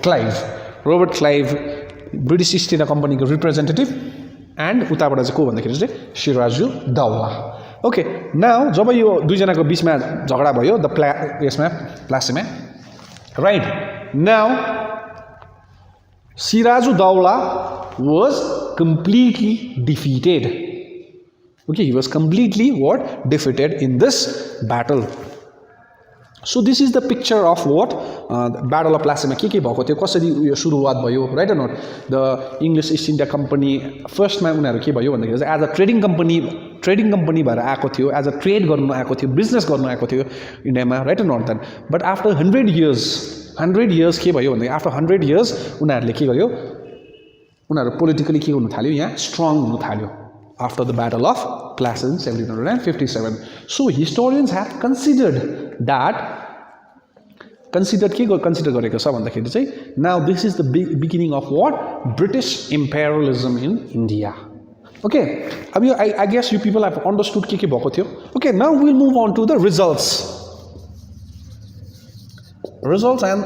Clive. Robert Clive, British East India Company को representative and उताबाट चाहिँ को भन्दाखेरि चाहिँ Sirajuddaulah. Okay, now जब यो दुई जनाको बीचमा झगडा भयो the प्लासीमा right now Sirajuddaulah was completely defeated. Okay, he was completely defeated in this battle. So this is the picture of what the Battle of Plassey के भएको थियो कसरी यो सुरुवात भयो right or not. The English East India Company first मा उनीहरु के भयो भन्दाखेरि as a trading company भएर आएको थियो as a trade गर्नु आएको थियो business गर्नु आएको थियो इन्डियामा right or not then. But after 100 years के भयो भन्दाखेरि after 100 years उनीहरुले के गर्यो उनीहरु politically के गर्नु थाल्यो यहाँ strong हुनु थाल्यो after the Battle of Plassey in 1757. So historians have considered गरेको छ भन्दाखेरि चाहिँ now this is the beginning of what British imperialism in India. Okay, अब यो I guess you people have understood के भएको थियो. Okay, now we'll move on to the results and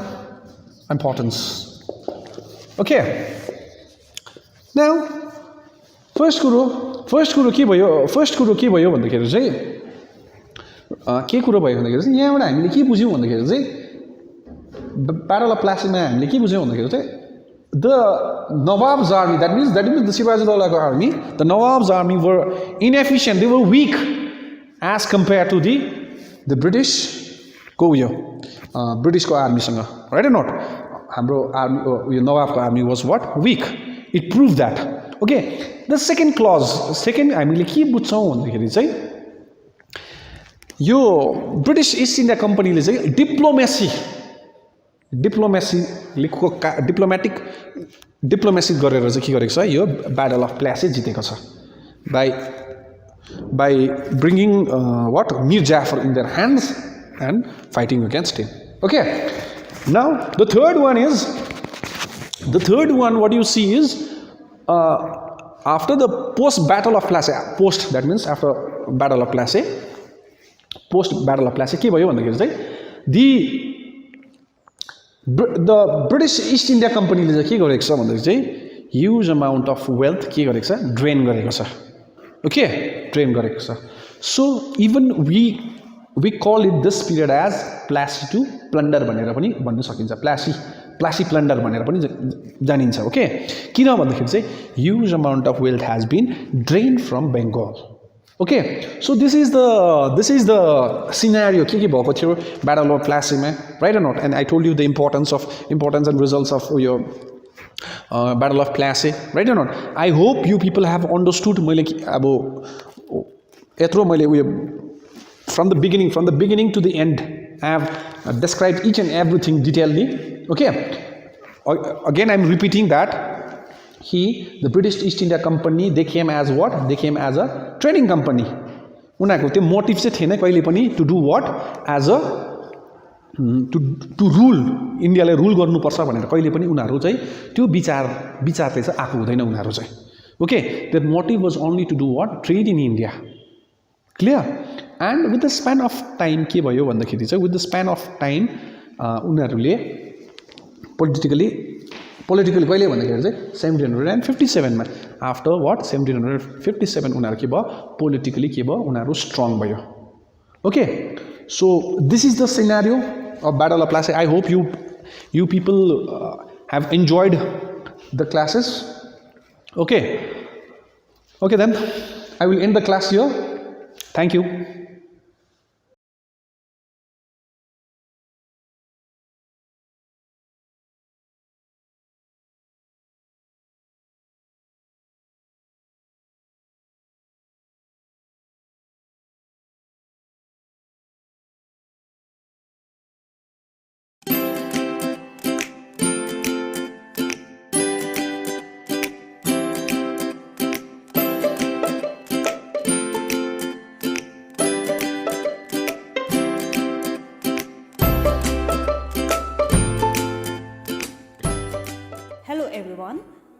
importance. Okay, now first कुरो के भयो भन्दाखेरि चाहिँ के कुरो भयो भन्दाखेरि चाहिँ यहाँबाट हामीले के बुझ्यौं भन्दाखेरि चाहिँ Battle of Plassey मा हामीले के बुझ्यौं भन्दाखेरि चाहिँ the Nawab's army, that means the Sirajuddaulah army, the Nawab's army were inefficient, they were weak as compared to the British British army सँग right or not. हाम्रो army Nawab army was what weak. It proved that. Okay, the second हामीले के बुझ्छौं भन्दाखेरि चाहिँ यो British East India कम्पनीले चाहिँ diplomacy गरेर चाहिँ के गरेको छ यो ब्याटल अफ प्लासी जितेको छ by bringing Mir Jafar in their hands and fighting against him. Okay, now the third one what you see is after the post battle of Plassey, that means after battle of Plassey, के भयो भन्दाखेरि चाहिँ the British East India कम्पनीले चाहिँ के गरेको छ भन्दाखेरि चाहिँ ह्युज अमाउन्ट अफ वेल्थ के गरेको छ ड्रेन गरेको छ ओके ड्रेन गरेको छ so even we call it this period as Plassey to plunder भनेर पनि भन्न सकिन्छ प्लासी प्लन्डर भनेर पनि जानिन्छ ओके किन भन्दाखेरि चाहिँ huge amount of wealth has been drain from Bengal okay so this is the scenario के भएको थियो ब्याटल अफ प्लासीमा right not and I told you the importance and results of यो battle of Plassey right not I hope you people have understood मैले अब यत्रो मैले उयो from the beginning to the end I have described each and everything detailedly okay again I'm repeating that the British East India Company they came as what they came as a trading company उनीहरुको त्यो motive चाहिँ थिएन कहिले पनि to do what as a to rule इन्डियाले rule गर्नुपर्छ भनेर कहिले पनि उनीहरु चाहिँ त्यो विचारले चाहिँ आएको हुँदैन उनीहरु चाहिँ okay their motive was only to do what trade in India clear and with the span of time के भयो भन्दाखेरि चाहिँ with the span of time उनीहरुले politically कहिले भन्दाखेरि चाहिँ 1757 मा after what 1757 उनीहरु के भयो politically के भयो उनीहरु strong भयो okay so this is the scenario of battle of Plassey I hope you people have enjoyed the classes okay then I will end the class here thank you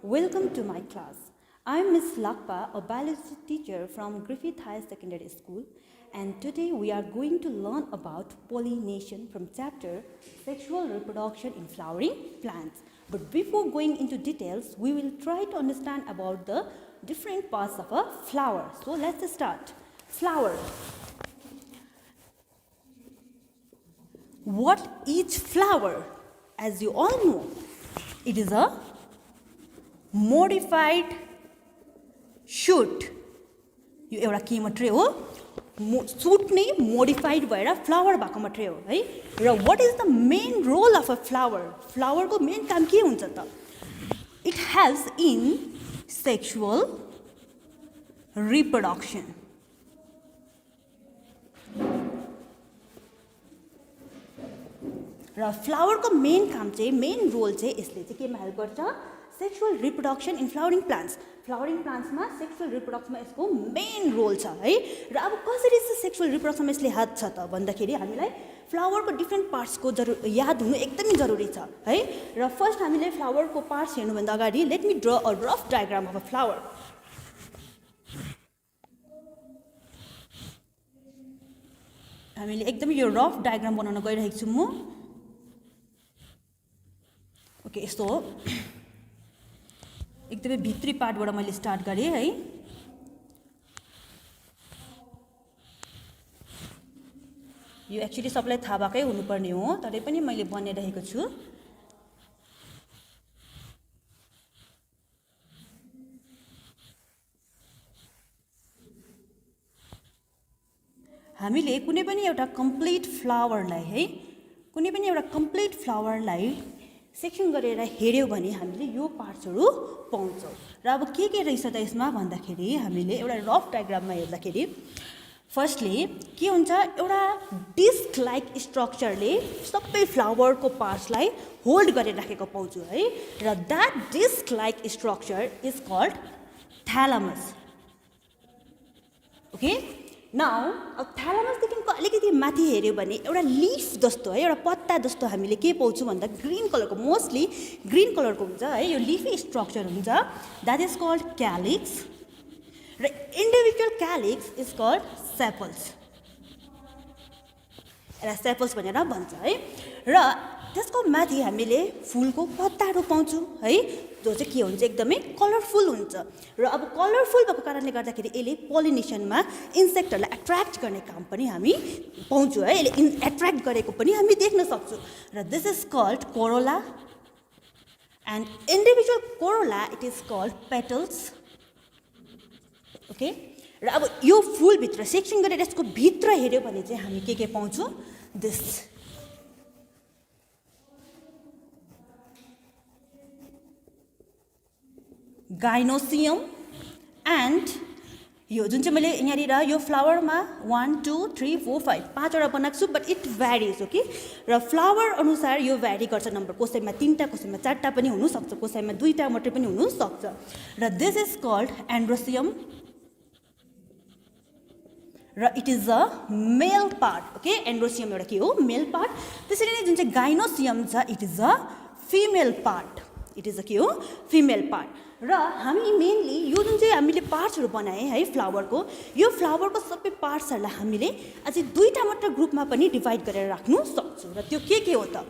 Welcome to my class. I am Miss Lakpa, a biology teacher from Grifiit HS School, and today we are going to learn about pollination from chapter Sexual Reproduction in Flowering Plants. But before going into details, we will try to understand about the different parts of a flower. So let's start. Flower. What is flower? As you all know, it is a modified shoot यो एउटा के मात्रै हो shoot नै modified भएर flower भएको मात्रै हो है र what is the main role of a flower को main काम के हुन्छ त it helps in sexual reproduction र flower को main काम चाहिँ main role चाहिँ यसले चाहिँ केमा हेल्प गर्छ sexual reproduction in flowering plants मा sexual reproduction मा यसको main role छ है र अब कसरी चाहिँ sexual reproduction मा यसले हात छ त भन्दाखेरि हामीलाई flower को different parts को याद हुनु एकदमै जरुरी छ है र फर्स्ट हामीले flower को parts हेर्नु भन्दा अगाडि let me draw a rough diagram of a flower हामीले एकदमै यो rough diagram बनाउन गइरहेको छु म ओके यस्तो हो एकदमै भित्री पार्टबाट मैले स्टार्ट गरे है यो एक्चुअली सबलाई थाहा भएकै हुनुपर्ने हो तरै पनि मैले बनाइरहेको छु हामीले कुनै पनि एउटा कम्प्लिट फ्लावरलाई है कुनै पनि एउटा कम्प्लिट फ्लावरलाई सेक्सन गरेर हेर्यो भने हामीले यो पार्ट्सहरु पाउँछौं र अब के रहेछ त यसमा भन्दाखेरि हामीले एउटा रफ डायग्राममा हेर्दाखेरि फर्स्टली के हुन्छ एउटा डिस्क लाइक स्ट्रक्चरले सबै फ्लावरको पार्ट्सलाई होल्ड गरेर राखेको पाउँछु है र that disc like structure is called thalamus okay now अब थैलेमस देखिको अलिकति माथि हेर्यो भने एउटा लीफ जस्तो है एउटा पत्ता जस्तो हामीले के पाउँछौं भन्दा ग्रीन कलरको मोस्टली ग्रीन कलरको हुन्छ है यो लीफी स्ट्रक्चर हुन्छ दैट इज कॉल्ड कैलिक्स र individual calyx is called sepals एला सेपल्स भनेर भन्छ है र त्यसको माथि हामीले फुलको पत्ताहरू पाउँछौँ है, जो चाहिँ के हुन्छ एकदमै कलरफुल हुन्छ। र अब कलरफुल भएको कारणले गर्दाखेरि यसले पोलिनेसनमा इन्सेक्टहरूलाई एट्र्याक्ट गर्ने काम पनि हामी पाउँछौँ है, यसले एट्र्याक्ट गरेको पनि हामी देख्न सक्छौँ। र this is called corolla and individual corolla it is called petals. Okay, र अब यो फुलभित्र सेक्सन गरेर यसको भित्र हेऱ्यो भने चाहिँ हामी के पाउँछौँ, दिस गाइनोसियम एन्ड यो जुन चाहिँ मैले यहाँनिर यो फ्लावरमा 1 2 3 4 5 5वटा बनाएको छु, बट इट भ्यारिज। ओके, र फ्लावर अनुसार यो भ्यारी गर्छ नम्बर, कसैमा 3टा कसैमा 4टा पनि हुनसक्छ, कसैमा 2टा मात्रै पनि हुनसक्छ। र दिस इज कल्ड एन्ड्रोसियम र it is a male part. Okay, androecium एउटा के हो, मेल पार्ट। त्यसरी नै जुन चाहिँ गाइनोसियम छ it is a female part, it is a के हो, फिमेल पार्ट। र हामी मेनली यो जुन चाहिँ हामीले पार्ट्सहरू बनाएँ है फ्लावरको, यो फ्लावरको सबै पार्ट्सहरूलाई हामीले अझै 2टा मात्र ग्रुपमा पनि डिभाइड गरेर राख्नु सक्छौँ। र त्यो के हो त,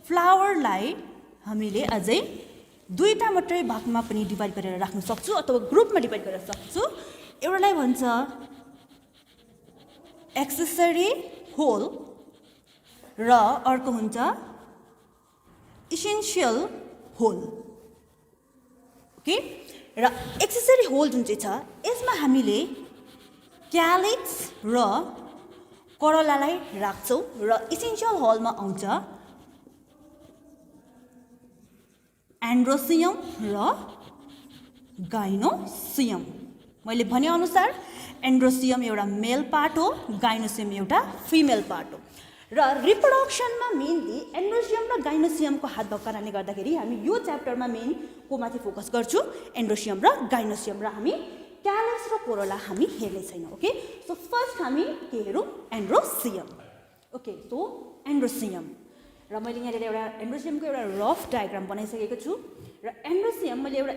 फ्लावरलाई हामीले अझै 2टा मात्रै भागमा पनि डिभाइड गरेर राख्न सक्छौँ अथवा ग्रुपमा डिभाइड गरेर सक्छौँ। एउटालाई भन्छ एक्सेसरी होल र अर्को हुन्छ इसेन्सियल होल। ओके, र एक्सेसरी होल जुन चाहिँ छ यसमा हामीले क्यालिक्स र कोरोलालाई राख्छौँ, र इसेन्सियल होलमा आउँछ एन्ड्रोसियम र गाइनोसियम। मैले भनेअनुसार एन्ड्रोसियम एउटा मेल पार्ट हो, गाइनोसियम एउटा फिमेल पार्ट हो। र रिप्रोडक्सनमा मेनली एन्ड्रोसियम र गाइनोसियमको हात भएको कारणले गर्दाखेरि हामी यो च्याप्टरमा मेन को माथि फोकस गर्छौँ, एन्ड्रोसियम र गाइनोसियम। र हामी क्यालिक्स र कोरोला हामी हेर्ने छैनौँ। ओके, सो फर्स्ट हामी के हेरौँ, एन्ड्रोसियम। ओके, सो एन्ड्रोसियम, र मैले यहाँनिर एउटा एन्ड्रोसियमको एउटा रफ डायग्राम बनाइसकेको छु। र एन्ड्रोसियम मैले एउटा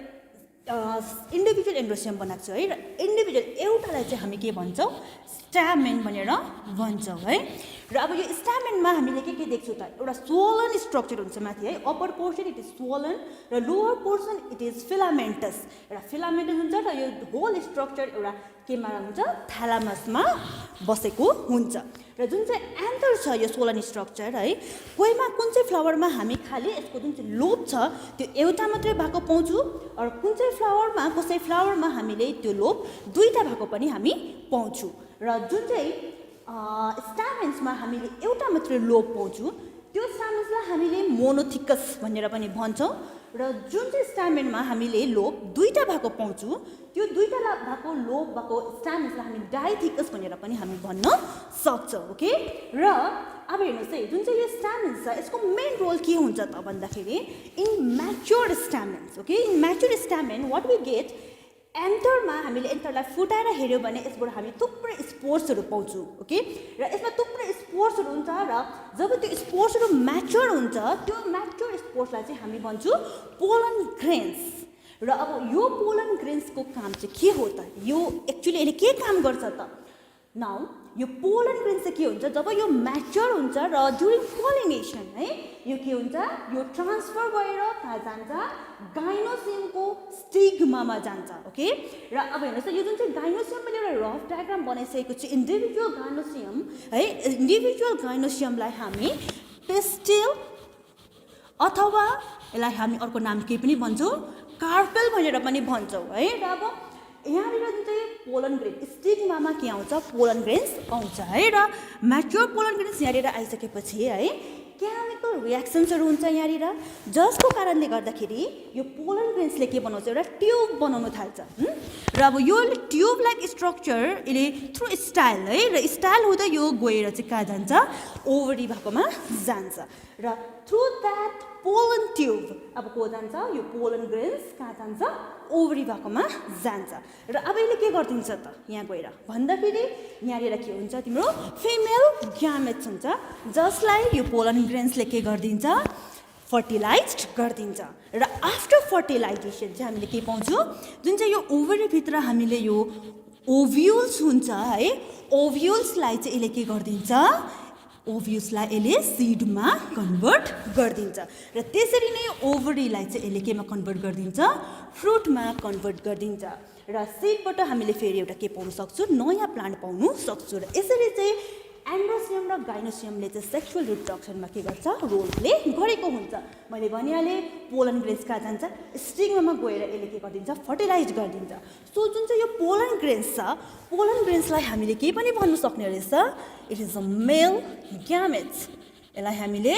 इन्डिभिजुअल एन्ड्रोसियम बनाएको छु है, र इन्डिभिजुअल एउटालाई चाहिँ हामी के भन्छौँ, स्ट्यामेन भनेर भन्छौँ है। र अब यो स्ट्यामेनमा हामीले के देख्छौँ त, एउटा स्वोलन स्ट्रक्चर हुन्छ माथि है, upper portion it is swollen र लोवर पोर्सन इट इज फिलामेन्टस। एउटा फिलामेन्टस हुन्छ र यो होल स्ट्रक्चर एउटा केमा हुन्छ, थ्यालामसमा बसेको हुन्छ। र जुन चाहिँ एन्थर छ यो स्वोलन स्ट्रक्चर है, कोहीमा कुन चाहिँ फ्लावरमा हामी खालि यसको जुन चाहिँ लोब छ त्यो एउटा मात्रै भएको पाउँछौँ, र कुन चाहिँ फ्लावरमा कसै फ्लावरमा हामीले त्यो लोब 2टा भएको पनि हामी पाउँछौँ। र जुन चाहिँ स्टामेन्समा हामीले एउटा मात्रै लोब पाउँछौँ त्यो स्टामेन्सलाई हामीले मोनोथिकस भनेर पनि भन्छौँ। र जुन चाहिँ स्टामेनमा हामीले लोब 2टा भएको पाउँछौँ त्यो 2टा भएको लोब भएको स्टामेन्सलाई हामी डाइथिकस भनेर पनि हामी भन्न सक्छौँ। ओके, र अब हेर्नुहोस् है, जुन चाहिँ यो स्टामेन्स छ यसको मेन रोल के हुन्छ त भन्दाखेरि in mature stamens. Okay, in mature stamen what we get, एन्थरमा हामीले एन्थरलाई फुटाएर हेऱ्यौँ भने यसबाट हामी थुप्रै स्पोर्ट्सहरू पाउँछौँ। ओके, र यसमा थुप्रै स्पोर्ट्सहरू हुन्छ, र जब त्यो स्पोर्ट्सहरू म्याच्योर हुन्छ त्यो म्याच्योर स्पोर्ट्सलाई चाहिँ हामी भन्छौँ पोलन ग्रेन्स। र अब यो पोलन ग्रेन्सको काम चाहिँ के हो त, यो एक्चुअली यसले के काम गर्छ त, नाउ यो पोलन ग्रेन्स चाहिँ के हुन्छ, जब यो म्याच्योर हुन्छ र ड्युरिङ पोलिनेसन है यो के हुन्छ, यो ट्रान्सफर भएर कहाँ जान्छ, गाइनोसियमको स्टिग्मामा जान्छ। ओके, र अब हेर्नुहोस् त, यो जुन चाहिँ गाइनोसियम मैले एउटा रफ डायग्राम बनाइसकेको छु, इन्डिभिजुअल गाइनोसियम है, इन्डिभिजुअल गाइनोसियमलाई हामी पेस्टिल अथवा यसलाई हामी अर्को नाम के पनि भन्छौँ, कार्पेल भनेर पनि भन्छौँ है। र अब यहाँनिर जुन चाहिँ पोलन ग्रेन स्टिग्मामा के आउँछ, पोलन ग्रेन्स आउँछ है। र म्याच्योर पोलन ग्रेन्स यहाँनिर आइसकेपछि है केमिकल रियाक्सन्सहरू हुन्छ यहाँनिर, जसको कारणले गर्दाखेरि यो पोलन ग्रेन्सले के बनाउँछ, एउटा ट्युब बनाउन थाल्छ। र अब यो ट्युब लाइक स्ट्रक्चर यसले थ्रु स्टाइल है, र स्टाइल हुँदा यो गएर चाहिँ कहाँ जान्छ, ओभरी भएकोमा जान्छ। र थ्रु द्याट पोलन ट्युब अब को जान्छ, यो पोलन ग्रेन्स कहाँ जान्छ, ओभरी भएकोमा जान्छ। र अब यसले के गरिदिन्छ त यहाँ गएर भन्दाखेरि यहाँनिर के हुन्छ, तिम्रो फिमेल ग्यामेट्स हुन्छ, जसलाई यो पोलन ग्रेन्सले के गरिदिन्छ, फर्टिलाइज गरिदिन्छ। र आफ्टर फर्टिलाइजेसन चाहिँ हामीले के पाउँछौँ, जुन चाहिँ यो ओभरीभित्र हामीले यो ओभ्युल्स हुन्छ है, ओभ्युल्सलाई चाहिँ यसले के गरिदिन्छ, ओभ्युसलाई यसले सिडमा कन्भर्ट गरिदिन्छ र त्यसरी नै ओभरीलाई चाहिँ यसले केमा कन्भर्ट गरिदिन्छ फ्रुटमा कन्भर्ट गरिदिन्छ र सिडबाट हामीले फेरि एउटा के पाउन सक्छु नयाँ प्लान्ट पाउन सक्छु र यसरी चाहिँ एन्ड्रोसियम र गाइनोसियमले चाहिँ सेक्सुअल रिप्रोडक्सनमा के गर्छ रोल प्ले गरेको हुन्छ मैले भनिहालेँ पोलन ग्रेन्स कहाँ जान्छ स्टिग्मामा गएर यसले के गरिदिन्छ फर्टिलाइज गरिदिन्छ सो जुन चाहिँ यो पोलन ग्रेन्स छ पोलन ग्रेन्सलाई हामीले के पनि भन्नु सक्ने रहेछ it is a male gametes यसलाई हामीले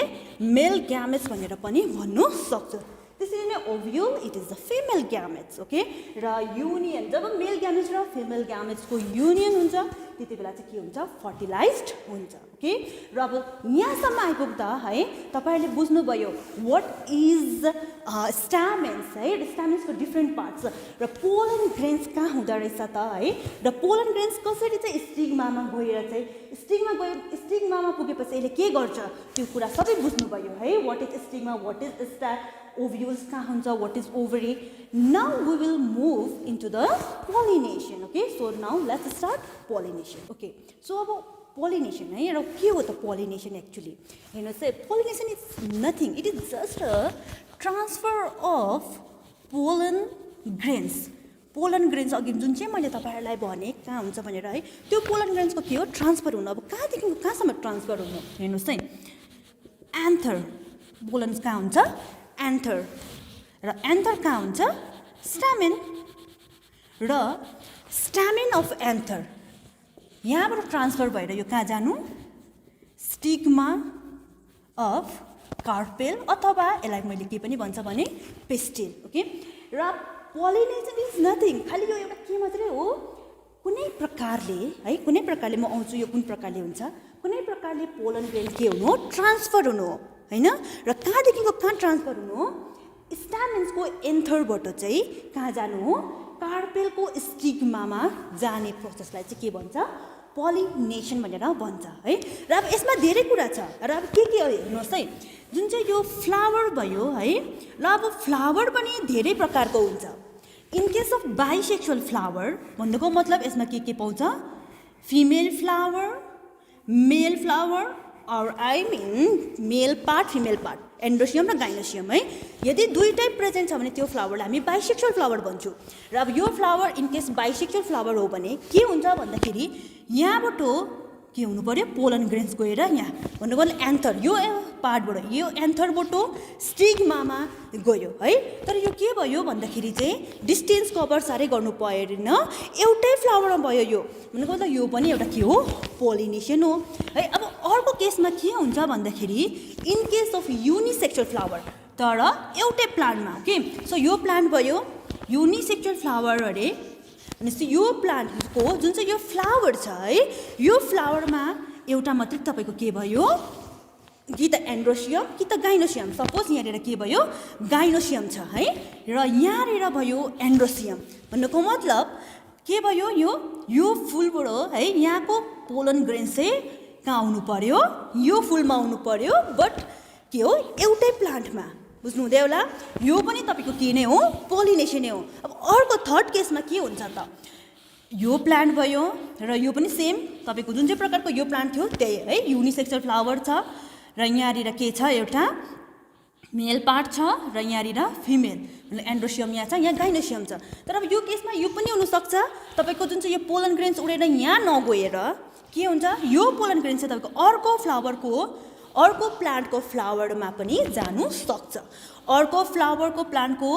मेल ग्यामेट्स भनेर पनि भन्नु सक्छौँ त्यसरी नै ovule it is the female gametes okay र युनियन जब मेल ग्यामेट्स र फिमेल ग्यामेट्सको युनियन हुन्छ त्यति बेला चाहिँ के हुन्छ फर्टिलाइज्ड हुन्छ ओके र अब यहाँसम्म आइपुग्दा है तपाईँहरूले बुझ्नुभयो वाट इज स्टामेन्स है स्टामेन्सको डिफ्रेन्ट पार्ट्स र पोलन ग्रेन्स कहाँ हुँदो रहेछ त है र पोलन ग्रेन्स कसरी चाहिँ स्टिग्मामा गएर चाहिँ स्टिग्मामा पुगेपछि यसले के गर्छ त्यो कुरा सबै बुझ्नुभयो है what is stigma what is ovules कहाँ हुन्छ what is ovary now we will move into the pollination okay so now let's start pollination okay so अब pollination है र के हो त pollination actually हेर्नुहोस् है pollination is nothing it is just a transfer of pollen grains pollen grains अघि जुन चाहिँ मैले तपाईँहरूलाई भने कहाँ हुन्छ भनेर है त्यो पोलन ग्रेन्सको के हो ट्रान्सफर हुनु अब कहाँदेखि कहाँसम्म ट्रान्सफर हुनु हेर्नुहोस् है एन्थर पोलन कहाँ हुन्छ एन्थर र एन्थर कहाँ हुन्छ स्टामेन र स्टामेन अफ एन्थर यहाँबाट ट्रान्सफर भएर यो कहाँ जानु स्टिग्मा अफ कार्पेल अथवा यसलाई मैले के पनि भन्छ भने पेस्टिल ओके र पोलिनेसन इज नथिङ खालि यो एउटा के मात्रै हो कुनै प्रकारले म आउँछु यो कुन प्रकारले हुन्छ कुनै प्रकारले पोलन ग्रेन के हुनु हो ट्रान्सफर हुनु हो हैन र कहाँदेखिको कहाँ ट्रान्सफर हुनु हो स्टामेन्सको एन्थरबाट चाहिँ कहाँ जानु हो कार्पेलको स्टिग्मामा जाने प्रोसेसलाई चाहिँ के भन्छ पोलिनेसन भनेर भन्छ है र अब यसमा धेरै कुरा छ र अब के हेर्नुहोस् है जुन चाहिँ यो फ्लावर भयो है र अब फ्लावर पनि धेरै प्रकारको हुन्छ in case of bisexual flower भन्नुको मतलब यसमा के पाउँछ फिमेल फ्लावर मेल फ्लावर और I mean male part female part androecium र गाइनोसियम है यदि दुईटै प्रेजेन्ट छ भने त्यो फ्लावरलाई हामी बाइसेक्सुअल फ्लावर भन्छौँ र अब यो flower in case bisexual flower हो भने के हुन्छ भन्दाखेरि यहाँबाट के हुनु पर्यो पोलन ग्रेन्स गएर यहाँ भन्नुको एन्थर यो पार्टबाट यो एन्थरबाट स्टिग्मामा गयो है तर यो के भयो भन्दाखेरि चाहिँ डिस्टेन्स कभर साह्रै गर्नु परेन एउटै फ्लावरमा भयो यो भन्नुको त यो पनि एउटा के हो पोलिनेसन हो है अब अर्को केसमा के हुन्छ भन्दाखेरि in case of unisexual flower तर एउटै प्लान्टमा ओके सो यो प्लान्ट भयो युनिसेक्सुअल फ्लावर अरे भनेपछि यो प्लान्टको जुन चाहिँ यो फ्लावर छ है यो फ्लावरमा एउटा मात्रै तपाईँको के भयो कि त एन्ड्रोसियम कि त गाइनोसियम सपोज यहाँनिर के भयो गाइनोसियम छ है र यहाँनिर भयो एन्ड्रोसियम भन्नुको मतलब के भयो यो फुलबाट है यहाँको पोलन ग्रेन चाहिँ कहाँ आउनु पर्यो यो फुलमा आउनु पर्यो बट के हो एउटै प्लान्टमा बुझ्नु हुँदै होला यो पनि तपाईँको के नै हो पोलिनेसन नै हो अब अर्को थर्ड केसमा के हुन्छ त यो प्लान्ट भयो र यो पनि सेम तपाईँको जुन चाहिँ प्रकारको यो प्लान्ट थियो त्यही है युनिसेक्सुअल फ्लावर छ र यहाँनिर के छ एउटा मेल पार्ट छ र यहाँनिर फिमेल एन्ड्रोसियम यहाँ छ यहाँ गाइनोसियम छ तर अब यो केसमा यो पनि हुनसक्छ तपाईँको जुन चाहिँ यो पोलन ग्रेन्स उडेर यहाँ नगएर के हुन्छ यो पोलन ग्रेन्स चाहिँ तपाईँको अर्को फ्लावरको अर्को प्लान्टको फ्लावरमा पनि जानु सक्छ अर्को फ्लावरको प्लान्टको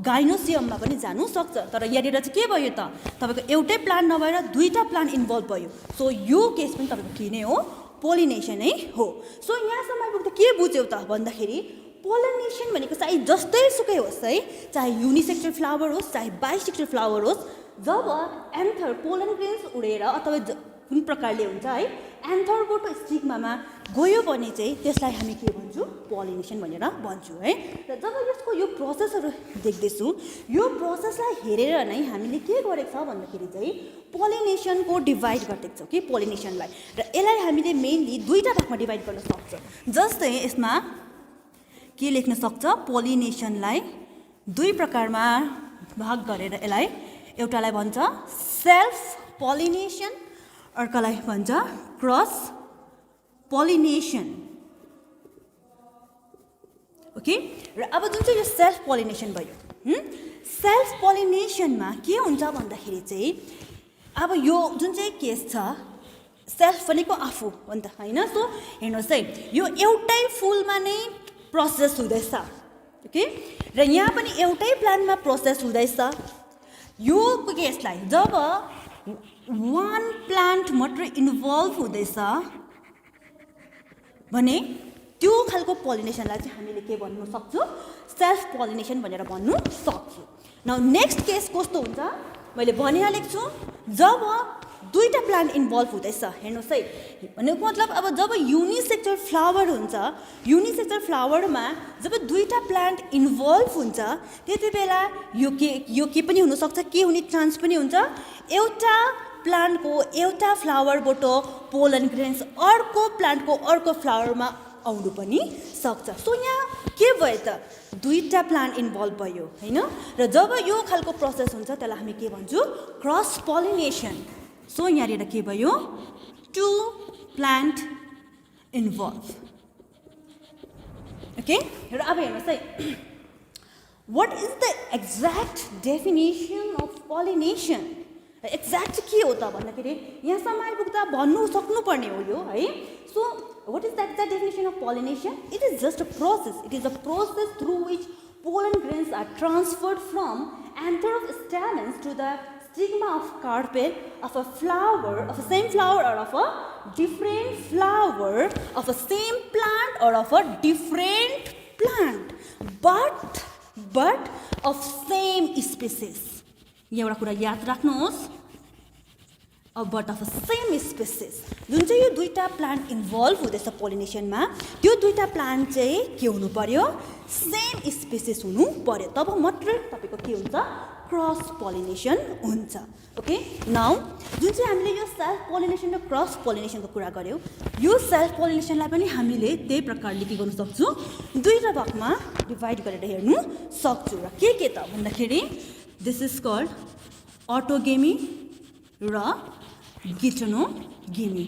गाइनोसियममा पनि जानु सक्छ तर यहाँनिर चाहिँ के भयो त तपाईँको एउटै प्लान्ट नभएर दुईटा प्लान्ट इन्भल्भ भयो सो यो केस पनि तपाईँको के नै हो पोलिनेसन नै हो सो यहाँसम्म आइपुग्दा के बुझ्यौ त भन्दाखेरि पोलिनेसन भनेको चाहे जस्तै सुकै होस् है चाहे युनिसेक्सुअल फ्लावर होस् चाहे बाइसेक्सुअल फ्लावर होस् जब एन्थर पोलन ग्रेन्स उडेर अथवा कुन प्रकारले हुन्छ है एन्थरबाट स्टिग्मामा गयो भने चाहिँ त्यसलाई हामी के भन्छौँ पोलिनेसन भनेर भन्छौँ है र जब यसको यो प्रोसेसहरू देख्दैछु यो प्रोसेसलाई हेरेर नै हामीले के गरेको छ भन्दाखेरि चाहिँ पोलिनेसनको डिभाइड गरिदिएको छौँ कि पोलिनेसनलाई र यसलाई हामीले मेनली दुईटा भागमा डिभाइड गर्न सक्छ जस्तै यसमा के लेख्न सक्छ पोलिनेसनलाई दुई प्रकारमा भाग गरेर यसलाई एउटालाई भन्छ सेल्फ पोलिनेसन अर्कालाई भन्छ क्रस pollination. ओके, र अब जुन चाहिँ यो सेल्फ पोलिनेसन भयो, सेल्फ पोलिनेसनमा के हुन्छ भन्दाखेरि चाहिँ अब यो जुन चाहिँ केस छ, सेल्फ भनेको आफू हो नि त हैन। सो हेर्नुहोस् है, यो एउटै फुलमा नै प्रोसेस हुँदैछ, ओके, र यहाँ पनि एउटै प्लान्टमा प्रोसेस हुँदैछ। यो केसलाई जब वान प्लान्ट मात्रै इन्भल्भ हुँदैछ भने त्यो खालको पोलिनेसनलाई चाहिँ हामीले के भन्नु सक्छौँ, सेल्फ पोलिनेसन भनेर भन्नु सक्छौँ। नाउ नेक्स्ट केस कस्तो हुन्छ मैले भनिहालेको छु, जब दुईटा प्लान्ट इन्भल्भ हुँदैछ। हेर्नुहोस् है, भनेको मतलब अब जब युनिसेक्टर फ्लावर हुन्छ, युनिसेक्टर फ्लावरमा जब दुईटा प्लान्ट इन्भल्भ हुन्छ त्यति बेला यो के पनि हुनसक्छ, के हुने चान्स पनि हुन्छ, एउटा प्लान्टको एउटा फ्लावरबाट पोलन ग्रेन्स अर्को प्लान्टको अर्को फ्लावरमा आउनु पनि सक्छ। सो यहाँ के भयो त, दुईटा प्लान्ट इन्भल्भ भयो हैन, र जब यो खालको प्रोसेस हुन्छ त्यसलाई हामी के भन्छौँ, क्रस पोलिनेसन। सो यहाँनिर के भयो, टु प्लान्ट इन्भल्भ। ओके, र अब हेर्नुहोस् है, what is the exact definition of pollination. Exact के हो त भन्दाखेरि यहाँसम्म आइपुग्दा भन्नु सक्नुपर्ने हो यो है। So what is the exact definition of pollination? It is just a process. It is a process through which pollen grains are transferred from anther of stamens to the stigma of carpel of a flower, of the same flower, or of a different flower of the same plant or of a different plant, but of same species. एउटा कुरा याद राख्नुहोस्, but of same spaces. जुन चाहिँ यो दुईटा plant involve हुँदैछ पोलिनेसनमा, त्यो दुईटा प्लान्ट चाहिँ के हुनु पर्यो, सेम स्पेसिस हुनु पर्यो, तब मात्रै तपाईँको के हुन्छ, क्रस पोलिनेसन हुन्छ। ओके, नाउ जुन चाहिँ हामीले यो सेल्फ पोलिनेसन र क्रस पोलिनेसनको कुरा गऱ्यौँ, यो सेल्फ पोलिनेसनलाई पनि हामीले त्यही प्रकारले के गर्नु सक्छौँ, दुईटा भागमा डिभाइड गरेर हेर्नु सक्छौँ। र के त भन्दाखेरि दिस इज कल्ड अटोगेमी र गिटोनोगेमी।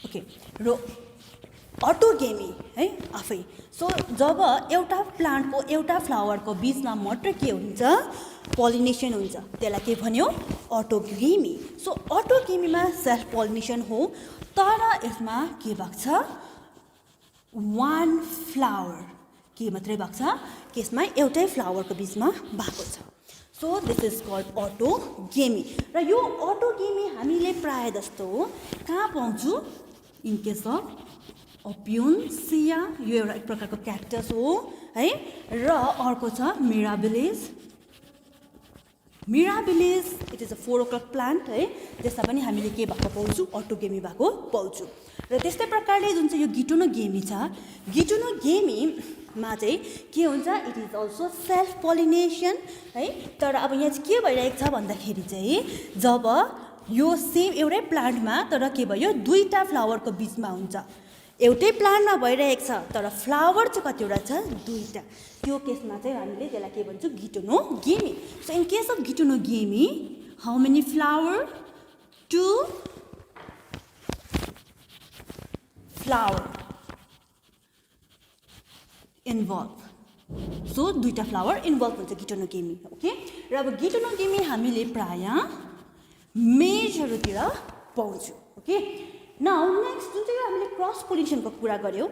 ओके, र अटोगेमी है आफै। सो जब एउटा प्लान्टको एउटा फ्लावरको बिचमा मात्र के हुन्छ, पोलिनेसन हुन्छ, त्यसलाई के भन्यो, अटोगेमी। सो अटोगेमीमा सेल्फ पोलिनेसन हो, तर यसमा के भएको छ, वान फ्लावर के मात्रै भएको छ, केसमा एउटै फ्लावरको बिचमा भएको छ। So this is called autogamy. र यो अटोगेमी हामीले प्रायः जस्तो कहाँ पाउँछौँ, इन केस अफ ओपियोन्सिया, यो एउटा एक प्रकारको क्याक्टस हो है, र अर्को छ mirabilis. Mirabilis it is a 4 o'clock plant है, त्यसमा पनि हामीले के भएको पाउँछौँ, अटोगेमी भएको पाउँछौँ। र त्यस्तै प्रकारले जुन चाहिँ यो गिटोनोगेमी छ, गिटोनोगेमीमा चाहिँ के हुन्छ, it is also self pollination है। तर अब यहाँ चाहिँ के भइरहेको छ भन्दाखेरि चाहिँ जब यो सेम एउटै प्लान्टमा तर के भयो, दुईटा फ्लावरको बिचमा हुन्छ, एउटै प्लान्टमा भइरहेको छ तर फ्लावर चाहिँ कतिवटा छ, दुईटा, त्यो केसमा चाहिँ हामीले त्यसलाई के भन्छौँ, geitonogamy. So in case of geitonogamy, how many flower, 2 flower involve. So दुईटा फ्लावर इन्भल्भ हुन्छ गिटोनोगेमी। ओके, र अब गिटोनोगेमी हामीले प्रायः मेजहरूतिर पाउँछौँ। ओके, नाउ नेक्स्ट जुन चाहिँ हामीले क्रस पोलिनेसनको कुरा गऱ्यौँ,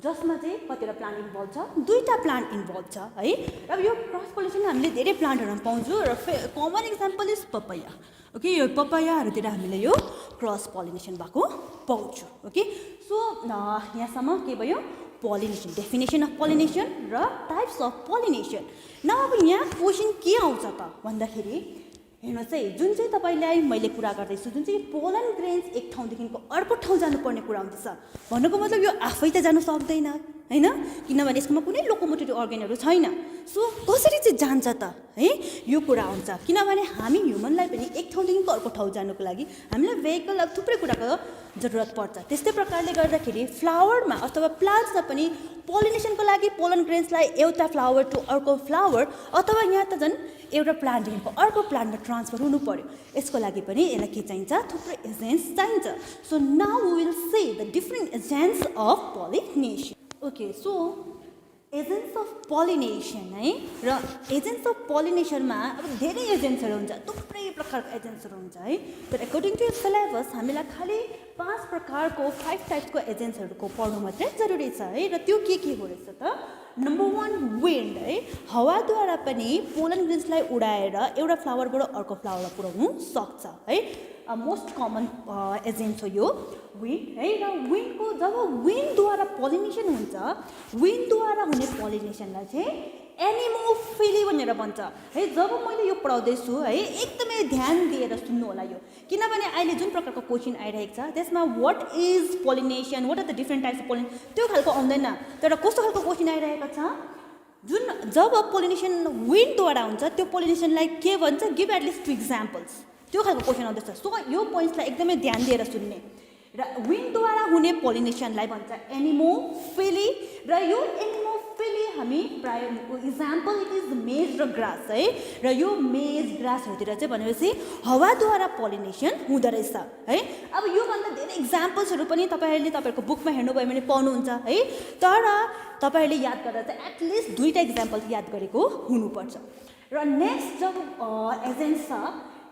जसमा चाहिँ कतिवटा प्लान्ट इन्भल्भ छ, दुईटा प्लान्ट इन्भल्भ छ है। र अब यो क्रस पोलिनेसनमा हामीले धेरै प्लान्टहरू पाउँछौँ, र common example is papaya. Okay, यो पपायाहरूतिर हामीले यो क्रस पोलिनेसन भएको पाउँछौँ। ओके, सो यहाँसम्म के भयो, पोलिनेसन, डेफिनेसन अफ पोलिनेसन र टाइप्स अफ पोलिनेसन। न अब यहाँ क्वेसन के आउँछ त भन्दाखेरि हेर्नुहोस् है, जुन चाहिँ तपाईँलाई मैले कुरा गर्दैछु, जुन चाहिँ पोलन ग्रेन्स एक ठाउँदेखिको अर्को ठाउँ जानुपर्ने कुरा हुँदैछ, भन्नुको मतलब यो आफै त जानु सक्दैन हैन, किनभने यसकोमा कुनै लोकोमोटिभ अर्गनहरू छैन। सो कसरी चाहिँ जान्छ त है, यो कुरा आउँछ। किनभने हामी ह्युमनलाई पनि एक ठाउँदेखिको अर्को ठाउँ जानुको लागि हामीलाई भेहिकल थुप्रै कुराको जरुरत पर्छ। त्यस्तै प्रकारले गर्दाखेरि फ्लावरमा अथवा प्लान्ट्समा पनि पोलिनेसनको लागि पोलन ग्रेन्सलाई एउटा फ्लावर टु अर्को फ्लावर अथवा यहाँ त झन् एउटा प्लान्टदेखिको अर्को प्लान्टमा ट्रान्सफर हुनु पर्यो। यसको लागि पनि यसलाई के चाहिन्छ, थुप्रै एजेन्ट्स चाहिन्छ। So now we will see the different agents of pollination. Okay, so agents of pollination है, र एजेन्ट्स अफ पोलिनेसनमा अब धेरै एजेन्ट्सहरू हुन्छ, थुप्रै प्रकारको एजेन्ट्सहरू हुन्छ है। तर एकोर्डिङ टु सिलेबस हामीलाई खालि 5 प्रकारको 5 टाइप्सको एजेन्ट्सहरूको पढ्नु मात्रै जरुरी छ है। र त्यो के हो रहेछ त, नम्बर 1 विन्ड है, हावाद्वारा पनि पोलन ग्रेन्सलाई उडाएर एउटा फ्लावरबाट अर्को फ्लावरमा पुर्याउनु सक्छ है। मोस्ट कमन एजेन्ट हो यो विन्ड है। र विन्डको जब विन्डद्वारा पोलिनेसन हुन्छ, विन्डद्वारा हुने पोलिनेसनलाई चाहिँ एनिमोफिली भनेर भन्छ है। जब मैले यो पढाउँदैछु है, एकदमै ध्यान दिएर सुन्नु होला यो, किनभने अहिले जुन प्रकारको क्वेसन आइरहेको छ त्यसमा what is pollination, what are the different types of pollination, त्यो खालको आउँदैन। तर कस्तो खालको क्वेसन आइरहेको छ, जुन जब पोलिनेसन विन्डद्वारा हुन्छ त्यो पोलिनेसनलाई के भन्छ, गिभ एटलिस्ट 2 इक्जाम्पल्स, त्यो खालको क्वेसन आउँदैछ। सो यो पोइन्ट्सलाई एकदमै ध्यान दिएर सुन्ने। र विन्डद्वारा हुने पोलिनेसनलाई भन्छ एनिमोफिली। र यो एनिमोफिली हामी प्राय इक्जाम्पल इट इज मेज र ग्रास है। र यो मेज ग्रासहरूतिर चाहिँ भनेपछि हावाद्वारा पोलिनेसन हुँदो रहेछ है। अब योभन्दा धेरै इक्जाम्पल्सहरू पनि तपाईँहरूले तपाईँहरूको बुकमा हेर्नुभयो भने पाउनुहुन्छ है। तर तपाईँहरूले याद गर्दा चाहिँ एटलिस्ट 2टा इक्जाम्पल याद गरेको हुनुपर्छ। र नेक्स्ट जब एजेन्ट छ,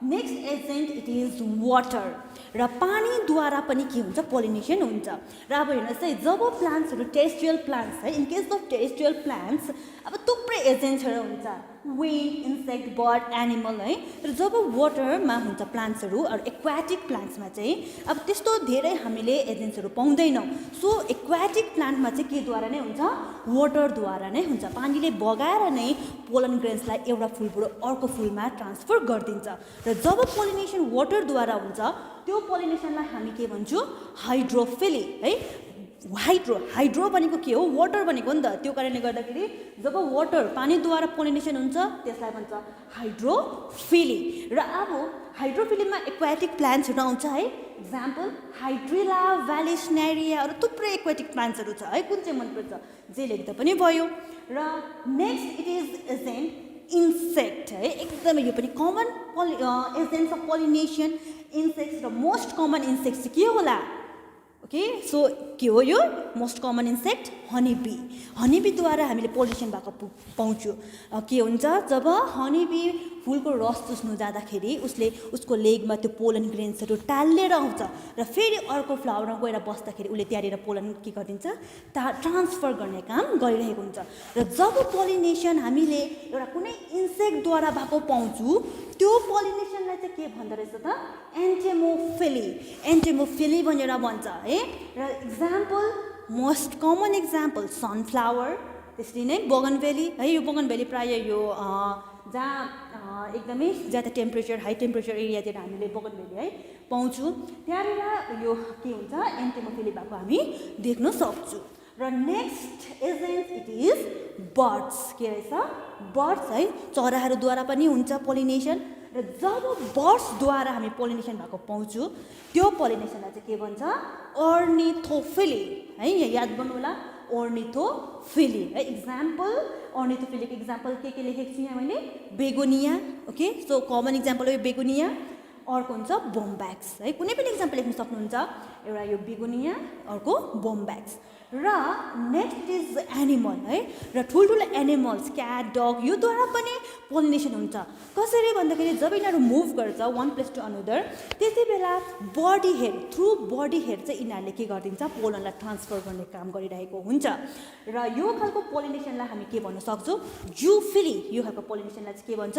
next agent it is water. र पानीद्वारा पनि के हुन्छ, पोलिनेसन हुन्छ। र अब हेर्नुहोस् है, जब प्लान्ट्सहरू टेरेस्ट्रियल प्लान्ट्स है, in case of terrestrial plants अब थुप्रै एजेन्ट्सहरू हुन्छ, विन्ड, इन्सेक्ट, बर्ड, एनिमल है। र जब वाटरमा हुन्छ प्लान्ट्सहरू अरू एक्वाटिक प्लान्ट्समा चाहिँ अब त्यस्तो धेरै हामीले एजेन्ट्सहरू पाउँदैनौँ। सो एक्वाटिक प्लान्टमा चाहिँ केद्वारा नै हुन्छ, वाटरद्वारा नै हुन्छ। पानीले बगाएर नै पोलन ग्रेन्सलाई एउटा फुलबाट अर्को फुलमा ट्रान्सफर गरिदिन्छ। र जब पोलिनेसन वाटरद्वारा हुन्छ त्यो पोलिनेसनलाई हामी के भन्छौँ, हाइड्रोफिली है। हाइड्रो भनेको के हो, वाटर भनेको नि त। त्यो कारणले गर्दाखेरि जब वाटर पानीद्वारा पोलिनेसन हुन्छ त्यसलाई भन्छ हाइड्रोफिली। र अब हाइड्रोफिलीमा एक्वाटिक प्लान्ट्सहरू आउँछ है। इक्जाम्पल हाइड्रिला, भ्यालिसनेरिया अरू थुप्रै एक्वाटिक प्लान्ट्सहरू छ है। कुन चाहिँ मनपर्छ, जे लेख्दा पनि भयो। र next it is agent insect है। एकदमै यो पनि common agents of pollination insects. र मोस्ट कमन इन्सेक्ट चाहिँ के होला, ओके। सो के हो यो मोस्ट कमन इन्सेक्ट, हनीबी। हनीबीद्वारा हामीले पोलिनेसन भएको पाउँछौँ। के हुन्छ, जब हनीबी फुलको रस चुस्नु जाँदाखेरि उसको लेगमा त्यो पोलन ग्रेन्सहरू टालेर आउँछ र फेरि अर्को फ्लावरमा गएर बस्दाखेरि उसले त्यहाँनिर पोलन के गरिदिन्छ, ट्रान्सफर गर्ने काम गरिरहेको हुन्छ। र जब पोलिनेसन हामीले एउटा कुनै इन्सेक्टद्वारा भएको पाउँछौँ त्यो पोलिनेसनलाई चाहिँ के भन्दो रहेछ त, एन्टेमोफिली। एन्टेमोफिली भनेर भन्छ है। र example most common example sunflower, त्यसरी नै बगनभेली है। यो बगनभेली प्रायः यो जहाँ एकदमै ज्यादा टेम्परेचर हाई टेम्परेचर एरियातिर हामीले बगनभेली है पाउँछौँ, त्यहाँनिर यो के हुन्छ, एन्टेमोफिली भएको हामी देख्न सक्छौँ। र next agent it is birds. के रहेछ, बर्ड्स है, चराहरूद्वारा पनि हुन्छ पोलिनेसन। र जब बर्ड्सद्वारा हामी पोलिनेसन भएको पाउँछौँ त्यो पोलिनेसनलाई चाहिँ के भन्छ, अर्निथोफिली है। यहाँ याद गर्नु होला, अर्निथोफिली है। इक्जाम्पल अर्निथोफिलीको इक्जाम्पल के लेखेको छु यहाँ मैले, begonia. Okay, so common example हो यो बेगोनिया। अर्को हुन्छ बोम्ब्याक्स है। कुनै पनि इक्जाम्पल लेख्न सक्नुहुन्छ, एउटा यो बेगोनिया, अर्को बोम्ब्याक्स। र नेक्स्ट इज एनिमल है। र ठुल्ठुलो एनिमल्स क्याट, डग योद्वारा पनि पोलिनेसन हुन्छ। कसरी भन्दाखेरि जब यिनीहरू मुभ गर्छ वान प्लेस टु अनदर, त्यति बेला body head, through body head चाहिँ यिनीहरूले के गरिदिन्छ, पोलनलाई ट्रान्सफर गर्ने काम गरिरहेको हुन्छ। र यो खालको पोलिनेसनलाई हामी के भन्न सक्छौँ, जूफिली। यो खालको पोलिनेसनलाई चाहिँ के भन्छ,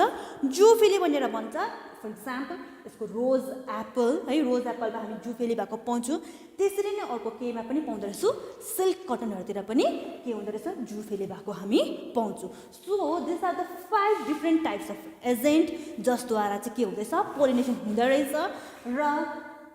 जूफिली भनेर भन्छ। फर इक्जाम्पल यसको रोज एप्पल है, रोज एप्पलमा हामी जूफिली भएको पाउँछौँ। त्यसरी नै अर्को केमा पनि पाउँदो रहेछौँ, सिल्क कटनहरूतिर पनि के हुँदो रहेछ, जूफिली भएको हामी पाउँछौँ। So this are the 5 different types of agent जसद्वारा चाहिँ के हुँदैछ, पोलिनेसन हुँदो रहेछ। र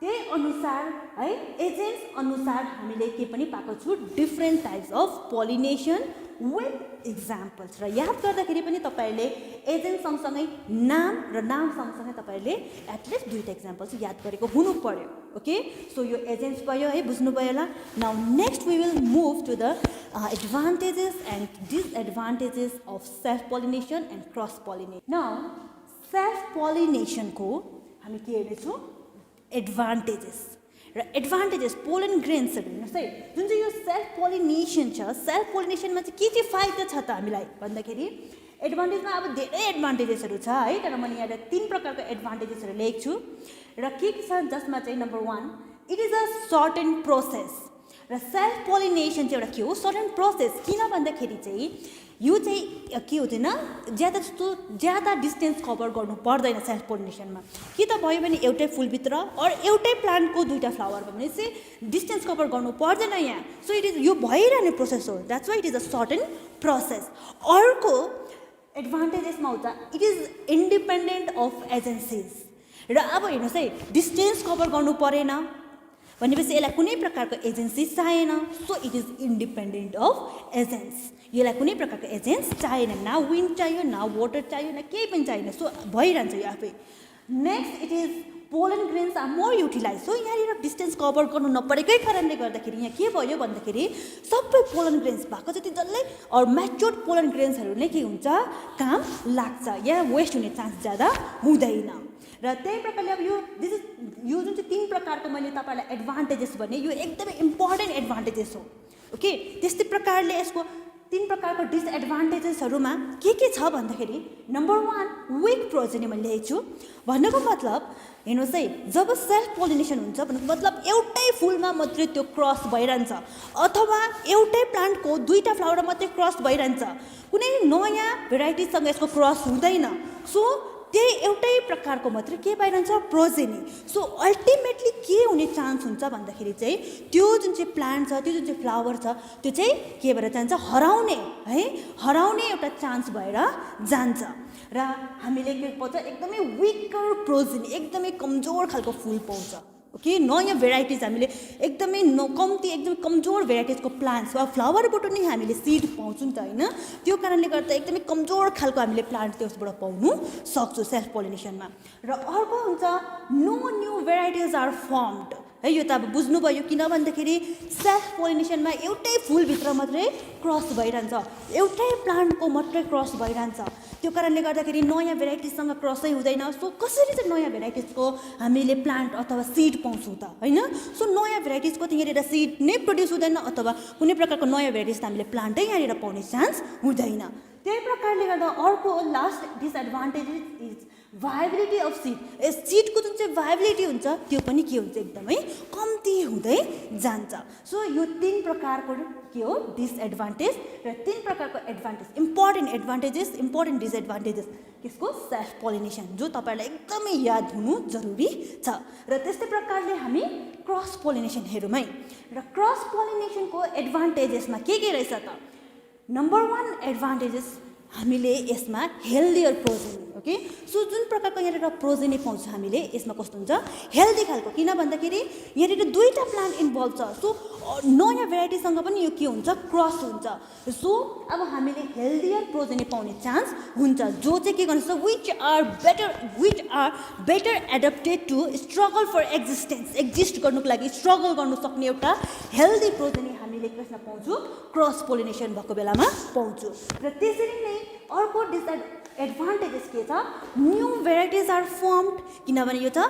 त्यही अनुसार है एजेन्ट्स अनुसार हामीले के पनि पाएको छु different types of pollination with examples र याद गर्दाखेरि पनि तपाईँहरूले एजेन्ट सँगसँगै नाम र नाम सँगसँगै तपाईँहरूले एटलिस्ट दुईवटा इक्जाम्पल्स याद गरेको हुनु पर्यो ओके सो यो एजेन्ट्स भयो है बुझ्नुभयो होला now next we will move to the advantages and disadvantages of self pollination and cross pollination now self पोलिनेसनको हामी के हेर्दैछौँ एडभान्टेजेस र एडभान्टेजेस पोलन ग्रेन्सहरू हेर्नुहोस् है जुन चाहिँ यो सेल्फ पोलिनेसन छ सेल्फ पोलिनेसनमा चाहिँ के फाइदा छ त हामीलाई भन्दाखेरि एडभान्टेजमा अब धेरै एडभान्टेजेसहरू छ है तर मैले यहाँ 3 प्रकारको एडभान्टेजेसहरू लेखेको छु र के छ जसमा चाहिँ number 1 it is a certain process र सेल्फ पोलिनेसन चाहिँ एउटा के हो सर्टेन प्रोसेस किन भन्दाखेरि चाहिँ यो चाहिँ के हुँदैन ज्यादा डिस्टेन्स कभर गर्नु पर्दैन सेल्फ पोलिनेसनमा कि त भयो भने एउटै फुलभित्र अर एउटै प्लान्टको दुईटा फ्लावर भयो भने चाहिँ डिस्टेन्स कभर गर्नु पर्दैन यहाँ सो इट इज यो भइरहने प्रोसेस हो that's why it is a certain process अर्को एडभान्टेजेसमा आउँछ it is independent of agencies र अब हेर्नुहोस् है डिस्टेन्स कभर गर्नु परेन भनेपछि यसलाई कुनै प्रकारको एजेन्सी चाहिएन so it is independent of agents यसलाई कुनै प्रकारको एजेन्ट्स चाहिएन न विन्ड चाहियो न वाटर चाहियो न केही पनि चाहिएन सो भइरहन्छ यो आफै next it is pollen grains are more utilize so यहाँनिर डिस्टेन्स कभर गर्नु नपरेकै कारणले गर्दाखेरि यहाँ के भयो भन्दाखेरि सबै पोलन ग्रेन्स भएको जति जसले अरू म्याच्योर्ड पोलन ग्रेन्सहरू नै के हुन्छ काम लाग्छ यहाँ वेस्ट हुने चान्स ज्यादा हुँदैन र त्यही प्रकारले अब यो जुन चाहिँ 3 प्रकारको मैले तपाईँहरूलाई एडभान्टेजेस भने यो एकदमै इम्पोर्टेन्ट एडभान्टेजेस हो ओके त्यस्तै प्रकारले यसको 3 प्रकारको डिसएडभान्टेजेसहरूमा के छ भन्दाखेरि नम्बर 1 विक प्रोजेनी मैले लेखेको छु भन्नुको मतलब हेर्नुहोस् है जब सेल्फ पोलिनेसन हुन्छ भन्नुको मतलब एउटै फुलमा मात्रै त्यो क्रस भइरहन्छ अथवा एउटै प्लान्टको दुईटा फ्लावर मात्रै क्रस भइरहन्छ कुनै नयाँ भेराइटिजसँग यसको क्रस हुँदैन सो त्यही एउटै प्रकारको मात्रै के भइरहन्छ प्रोजेनी सो अल्टिमेटली के हुने चान्स हुन्छ भन्दाखेरि चाहिँ त्यो जुन चाहिँ प्लान्ट छ त्यो जुन चाहिँ फ्लावर छ त्यो चाहिँ के भएर जान्छ हराउने एउटा चान्स भएर जान्छ र हामीले के पाउँछ एकदमै विकर प्रोजेनी एकदमै कमजोर खालको फुल पाउँछ ओके नयाँ भेराइटिज हामीले एकदमै कम्ती एकदमै कमजोर भेराइटिजको प्लान्ट्स वा फ्लावरबाट नै हामीले सिड पाउँछौँ नि त होइन त्यो कारणले गर्दा एकदमै कमजोर खालको हामीले प्लान्ट त्यसबाट पाउनु सक्छौँ सेल्फ पोलिनेसनमा र अर्को हुन्छ no new varieties are formed है यो त अब बुझ्नुभयो किन भन्दाखेरि सेल्फ पोलिनेसनमा एउटै फुलभित्र मात्रै क्रस भइरहन्छ एउटै प्लान्टको मात्रै क्रस भइरहन्छ त्यो कारणले गर्दाखेरि नयाँ भेराइटिजसँग क्रसै हुँदैन सो कसरी चाहिँ नयाँ भेराइटिजको हामीले प्लान्ट अथवा सिड पाउँछौँ त होइन सो नयाँ भेराइटिजको त यहाँनिर सिड नै प्रड्युस हुँदैन अथवा कुनै प्रकारको नयाँ भेराइटिज त हामीले प्लान्टै यहाँनिर पाउने चान्स हुँदैन त्यही प्रकारले गर्दा अर्को last disadvantage is viability of seed सिडको जुन चाहिँ भाइबिलिटी हुन्छ त्यो पनि के हुन्छ एकदमै कम्ती हुँदै जान्छ सो यो 3 प्रकारको के हो डिसएडभान्टेज र 3 प्रकारको advantage important advantages important disadvantages यसको सेल्फ पोलिनेसन जो तपाईँहरूलाई एकदमै याद हुनु जरुरी छ र त्यस्तै प्रकारले हामी क्रस पोलिनेसन हेरौँ है र क्रस पोलिनेसनको एडभान्टेजेसमा के रहेछ त नम्बर 1 एडभान्टेजेस हामीले यसमा हेल्दियर प्रोजेनी ओके सो जुन प्रकारको यहाँनिर प्रोजेनी पाउँछ हामीले यसमा कस्तो हुन्छ हेल्दी खालको किन भन्दाखेरि यहाँनिर दुईटा प्लान्ट इन्भल्भ छ सो नयाँ भेराइटीसँग पनि यो के हुन्छ क्रस हुन्छ सो अब हामीले हेल्दियर प्रोजेनी पाउने चान्स हुन्छ जो चाहिँ के गर्छ which are better adapted to struggle for exist गर्नुको लागि स्ट्रगल गर्नु सक्ने एउटा हेल्दी प्रोजेनी हामीले कसमा पाउँछौँ क्रस पोलिनेसन भएको बेलामा पाउँछौँ र त्यसरी नै अर्को एडभान्टेजेस के छ न्यू भेराइटिज आर फर्मड किनभने यो त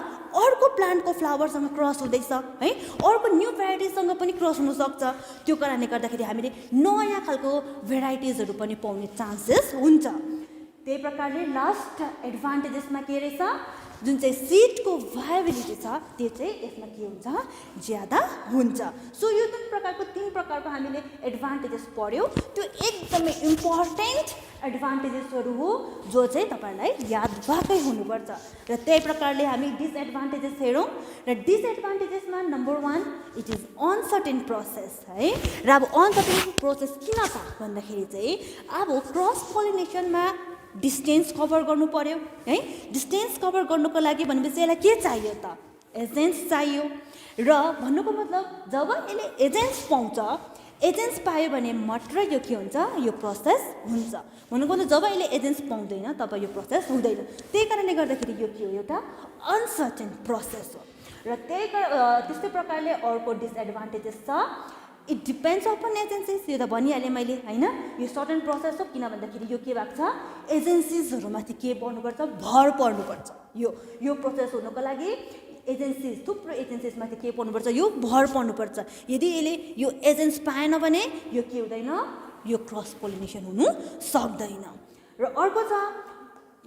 अर्को प्लान्टको फ्लावरसँग क्रस हुँदैछ है अर्को न्यू भेराइटिजसँग पनि क्रस हुनसक्छ त्यो कारणले गर्दाखेरि हामीले नयाँ खालको भेराइटिजहरू पनि पाउने चान्सेस हुन्छ त्यही प्रकारले लास्ट एडभान्टेजेसमा के रहेछ जुन चाहिँ सिडको भाइबिलिटी छ त्यो चाहिँ यसमा के हुन्छ ज्यादा हुन्छ सो यो 3 प्रकारको हामीले एडभान्टेजेस पढ्यौँ त्यो एकदमै इम्पोर्टेन्ट एडभान्टेजेसहरू हो जो चाहिँ तपाईहरुलाई याद भएकै हुनुपर्छ र त्यही प्रकारले हामी डिसएडभान्टेजेस हेरौँ र डिसएडभान्टेजेसमा number 1 it is uncertain process है र अब अनसर्टेन प्रोसेस किन छ भन्दाखेरि चाहिँ अब क्रस पोलिनेसनमा डिस्टेन्स कभर गर्नु पर्यो है डिस्टेन्स कभर गर्नुको लागि भनेपछि यसलाई के चाहियो त एजेन्ट्स चाहियो र भन्नुको मतलब जब यसले एजेन्ट्स पाउँछ एजेन्ट्स पायो भने मात्र यो के हुन्छ यो प्रोसेस हुन्छ भन्नुको मतलब जब यसले एजेन्ट्स पाउँदैन तब यो प्रोसेस हुँदैन त्यही कारणले गर्दाखेरि यो के हो एउटा अनसर्टेन प्रोसेस हो र त्यस्तै प्रकारले अर्को डिसएडभान्टेजेस छ इट डिपेन्ड्स अपन एजेन्सिज यो त भनिहालेँ मैले होइन यो सर्टेन प्रोसेस हो किन भन्दाखेरि यो के भएको छ एजेन्सिजहरूमाथि के पर्नुपर्छ भर पर्नुपर्छ यो प्रोसेस हुनको लागि एजेन्सिज थुप्रो एजेन्सिजमाथि के पर्नुपर्छ यो भर पर्नुपर्छ यदि यसले यो एजेन्ट्स पाएन भने यो के हुँदैन यो क्रस पोलिनेसन हुनु सक्दैन र अर्को छ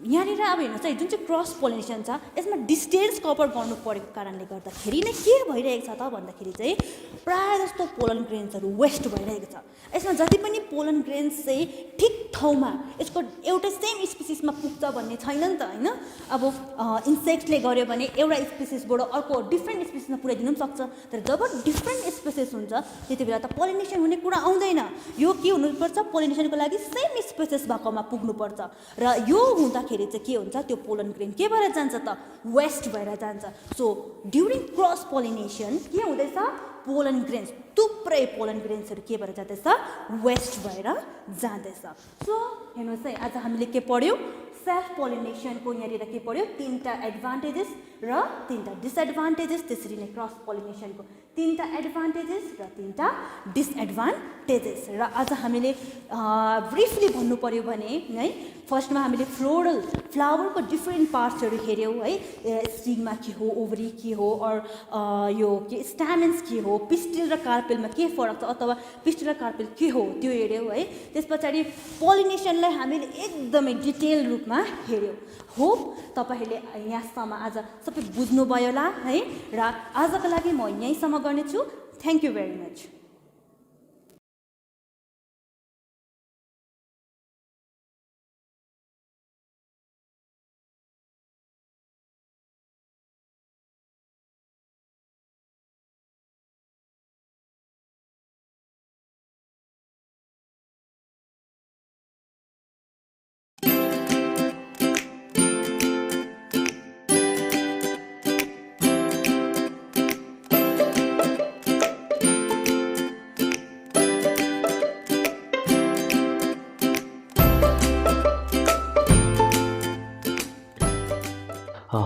यहाँनिर अब हेर्नुहोस् है जुन चाहिँ क्रस पोलिनेसन छ यसमा डिस्टेन्स कभर गर्नु परेको कारणले गर्दाखेरि नै के भइरहेको छ त भन्दाखेरि चाहिँ प्रायः जस्तो पोलन ग्रेन्सहरू वेस्ट भइरहेको छ यसमा जति पनि पोलन ग्रेन्स चाहिँ ठिक ठाउँमा यसको एउटै सेम स्पिसिसमा पुग्छ भन्ने छैन नि त होइन अब इन्सेक्ट्सले गर्यो भने एउटा स्पिसिसबाट अर्को डिफ्रेन्ट स्पिसिसमा पुर्याइदिनु पनि सक्छ तर जब डिफ्रेन्ट स्पिसिस हुन्छ त्यति बेला त पोलिनेसन हुने कुरा आउँदैन यो के हुनुपर्छ पोलिनेसनको लागि सेम स्पिसिस भएकोमा पुग्नुपर्छ र यो हुँदाखेरि चाहिँ के हुन्छ त्यो पोलन ग्रेन के भएर जान्छ त वेस्ट भएर जान्छ सो ड्युरिङ क्रस पोलिनेसन के हुँदैछ पोलन ग्रेन्स थुप्रै पोलन ग्रेन्सहरू के भएर जाँदैछ वेस्ट भएर जाँदैछ सो हेर्नुहोस् है आज हामीले के पढ्यौँ सेल्फ पोलिनेसनको यहाँनिर के पढ्यो 3टा एडभान्टेजेस र 3टा डिसएडभान्टेजेस त्यसरी नै क्रस पोलिनेसनको 3टा एडभान्टेजेस र 3टा डिसएडभान्टेजेस र आज हामीले ब्रिफली भन्नु पर्यो भने है फर्स्टमा हामीले फ्लावरको डिफ्रेन्ट पार्ट्सहरू हेऱ्यौँ है स्टिग्मा के हो ओभरी के हो अर यो के स्ट्यामेन्स के हो पिस्टिल र कार्पेलमा के फरक छ अथवा पिस्टिल र कार्पेल के हो त्यो हेऱ्यौँ है त्यस पछाडि पोलिनेसनलाई हामीले एकदमै डिटेल रूपमा हेऱ्यौँ होप तपाईँहरूले यहाँसम्म आज सबै बुझ्नुभयो होला है र आजको लागि म यहीँसम्म गर्नेछु thank you very much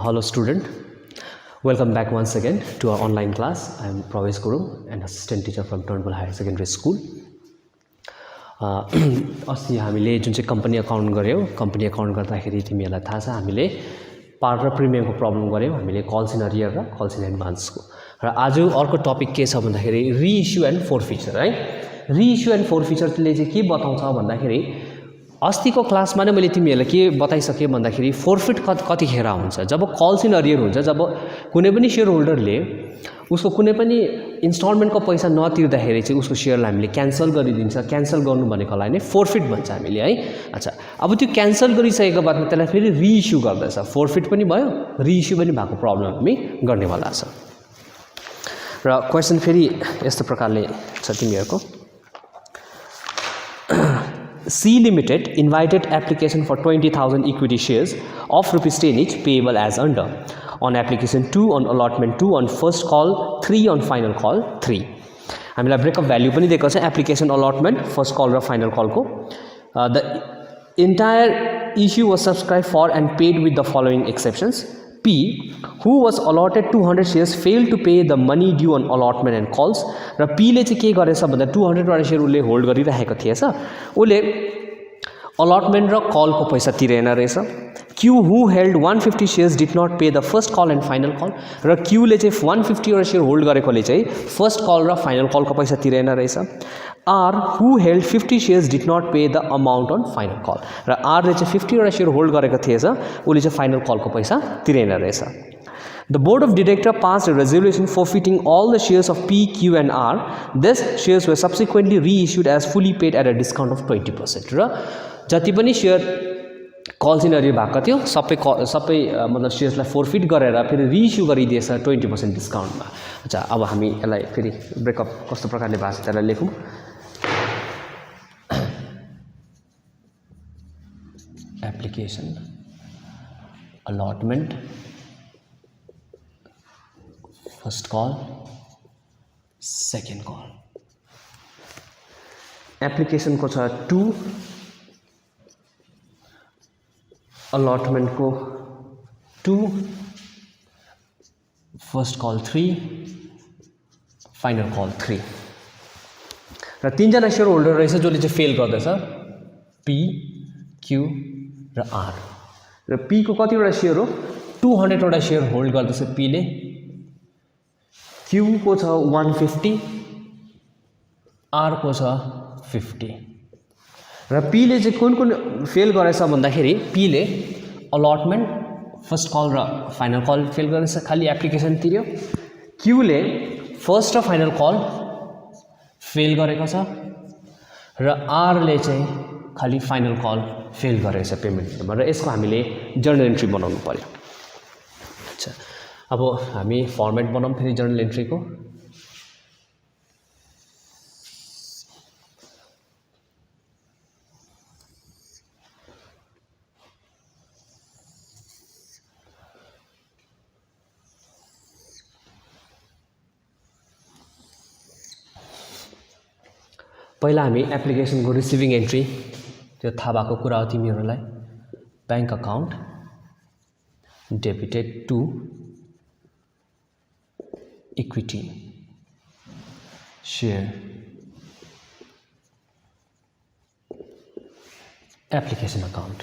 Hello student, welcome back once again to our online class. I am Prawesh Gurung, an assistant teacher from Turnbull HS School. अस्ति हामीले जुन चाहिँ कम्पनी अकाउन्ट गर्यौं कम्पनी अकाउन्ट गर्दाखेरि तिमीहरुलाई थाहा छ हामीले पार्ट र प्रिमियमको प्रब्लम गर्यौं हामीले कल्स इन अरियर र कल्स इन एडभान्सको र आज अर्को टपिक के छ भन्दाखेरि रिइस्यु एन्ड फोरफिचर है रिइस्यु एन्ड फोरफिचरले चाहिँ के बताउँछ भन्दाखेरि अस्तिको क्लासमा नै मैले तिमीहरुलाई के बताइसके भन्दाखेरि फोरफिट कतिखेर हुन्छ जब कल्स इन अरियर हुन्छ जब कुनै पनि शेयर होल्डरले उसको कुनै पनि इन्स्टलमेन्टको पैसा नतिर्दाखेरि चाहिँ उसको शेयरलाई हामीले क्यान्सल गरिदिन्छ क्यान्सल गर्नु भनेकोलाई नै फोरफिट भन्छ हामीले है अच्छा अब त्यो क्यान्सल गरिसकेको बादमा त्यसलाई फेरि रिइस्यु गर्दैछ फोरफिट पनि भयो रिइस्यु पनि भएको प्रब्लम हामी गर्नेवाला छ र क्वेशन फेरि यस्तो प्रकारले छ तिमीहरुको C Limited invited application for 20,000 equity shares of ₹10 each payable as under. On application 2, on allotment 2, on first call 3, on final call 3. हामीलाई ब्रेकअप भ्याल्यु पनि दिएको छ एप्लिकेसन अलटमेन्ट फर्स्ट कल र फाइनल कलको the entire issue was subscribe for and paid with the following exceptions P, who was allotted 200 shares failed to pay the money due on allotment and calls र P ले चाहिँ के गरेछ भन्दा 200 वटा share उले होल्ड गरिरहेको थिएछ उले allotment र call को पैसा तिरेन रहेछ Q, who held 150 shares did not pay the first call and final call र Q ले चाहिँ 150 वटा शेयर होल्ड गरेकोले चाहिँ फर्स्ट कल र फाइनल कल को पैसा तिरेन रहेछ R, who held 50 shares did not pay the amount on final call र R ले चाहिँ 50 वटा शेयर होल्ड गरेको थिएछ उले चाहिँ फाइनल कल को पैसा तिरेन रहेछ The board of directors passed a resolution forfeiting all the shares of P, Q and R. These shares were subsequently reissued as fully paid at a discount of 20%. र जति पनि शेयर कल्स इन अरियर भएको थियो सबै मतलब शेयर्सलाई forfeit गरेर फेरि reissue गरिदिएछ 20% डिस्काउन्टमा अच्छा अब हामी यसलाई फेरि ब्रेकअप कस्तो प्रकारले भएको छ त्यसलाई लेखौँ application allotment first call second call एप्लिकेसनको छ 2 अलटमेन्टको 2 फर्स्ट कल 3 फाइनल कल 3 र तीनजना शेयर होल्डर रहेछ जसले चाहिँ फेल गर्दैछ पी क्यू र आर र पी को कतिवटा शेयर हो 200 वटा शेयर होल्ड गर्दैछ पी ले क्यू को छ 150 आर को छ 50 र पी ले चाहिँ कुन कुन फेल गरेछ भन्दाखेरि पी ले अलटमेन्ट फर्स्ट कल र फाइनल कल फेल गरेछ खाली एप्लिकेसन तिर्यो क्यू ले फर्स्ट र फाइनल कल फेल गरेको छ र आर ले चाहिँ खाली फाइनल कल फेल गरेछ पेमेन्टमा र यसको हामीले जर्नल एन्ट्री बनाउनु पर्यो अच्छा अब हामी फर्मेट बनाउँ फेरि जर्नल एन्ट्रीको पहिला हामी एप्लिकेसनको रिसिभिङ एन्ट्री त्यो थाहा भएको कुरा हो तिमीहरूलाई bank account debited to equity share application account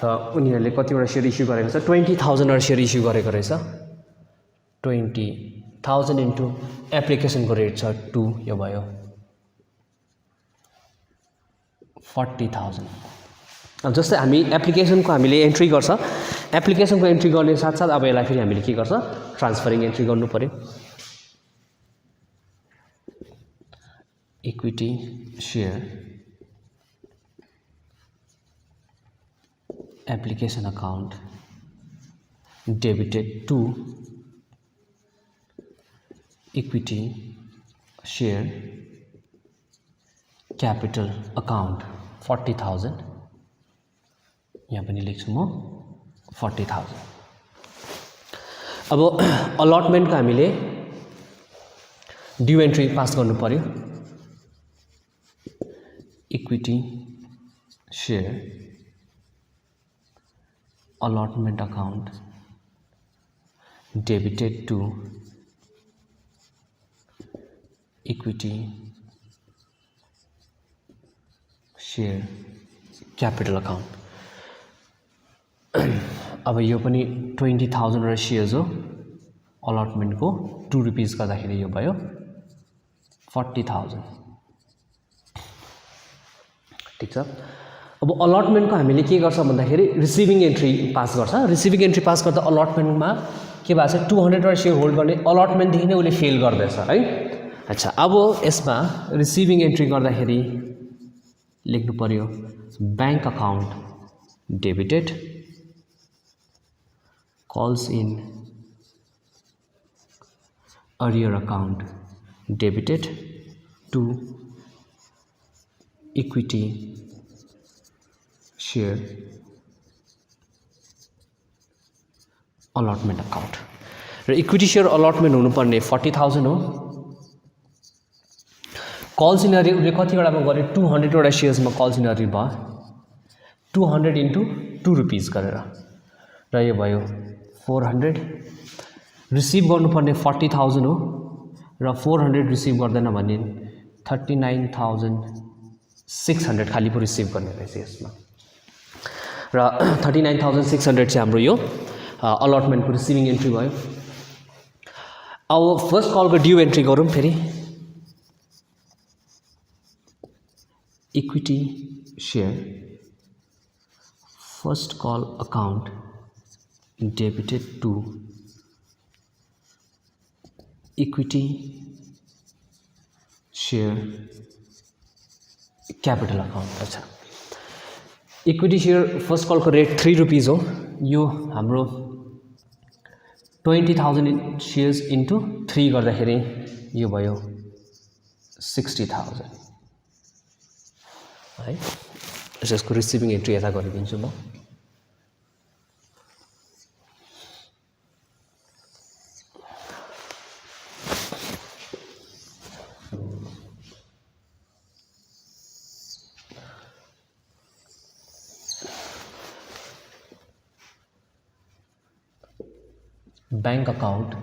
र उनीहरूले कतिवटा शेयर इस्यु गरेको छ 20,000 वटा शेयर इस्यु गरेको रहेछ 20,000 इन्टु एप्लिकेसनको रेट छ 2 यो भयो 40,000 अब जस्तै हामी एप्लिकेसनको हामीले एन्ट्री गर्छ एप्लिकेसनको एन्ट्री गर्ने साथसाथ अब यसलाई फेरि हामीले के गर्छ ट्रान्सफरिङ एन्ट्री गर्नु पर्यो equity share application account debited to equity share capital account 40,000 यहाँ पनि लेख्छु म 40,000 अब अलटमेन्टको हामीले ड्यू एन्ट्री पास गर्नु पर्यो equity share allotment account debited to equity share capital account अब यो पनि 20,000 वटा शेयर्स हो अलटमेन्टको 2 रुपीस गर्दाखेरि यो भयो 40,000 ठीक छ अब अलटमेन्टको हामीले के गर्छ भन्दाखेरि रिसिभिङ एन्ट्री पास गर्छ रिसिभिङ एन्ट्री पास गर्दा अलटमेन्टमा के भएको छ 200 वटा शेयर होल्ड गर्ने अलटमेन्टदेखि नै उसले फेल गर्दैछ है अच्छा अब यसमा रिसिभिङ एन्ट्री गर्दाखेरि लेख्नु पर्यो bank account debited calls in arrear account debited to equity share allotment account र इक्विटी शेयर अलटमेन्ट हुनुपर्ने 40,000 हो कल्स इन अरियर उसले कतिवटामा गरे 200 वटा शेयर्समा कल्स इन अरियर भयो 200 इन्टु 2 रुपीस गरेर र यो भयो 400 रिसिभ गर्नुपर्ने 40,000 हो र 400 रिसिभ गर्दैन भने 39,600 खाली पो रिसिभ गर्ने रहेछ यसमा र 39,600 चाहिँ हाम्रो यो अलटमेन्टको रिसिभिङ एन्ट्री भयो अब फर्स्ट कलको ड्यू एन्ट्री गरौँ फेरि equity share first call account debited to equity share capital account अच्छा इक्विटी शेयर फर्स्ट कलको रेट 3 रुपीस हो यो हाम्रो 20,000 शेयर्स इन्टु 3 गर्दाखेरि यो भयो 60,000 है यसको रिसिभिङ एन्ट्री यता गरिदिन्छु म बैंक अकाउन्ट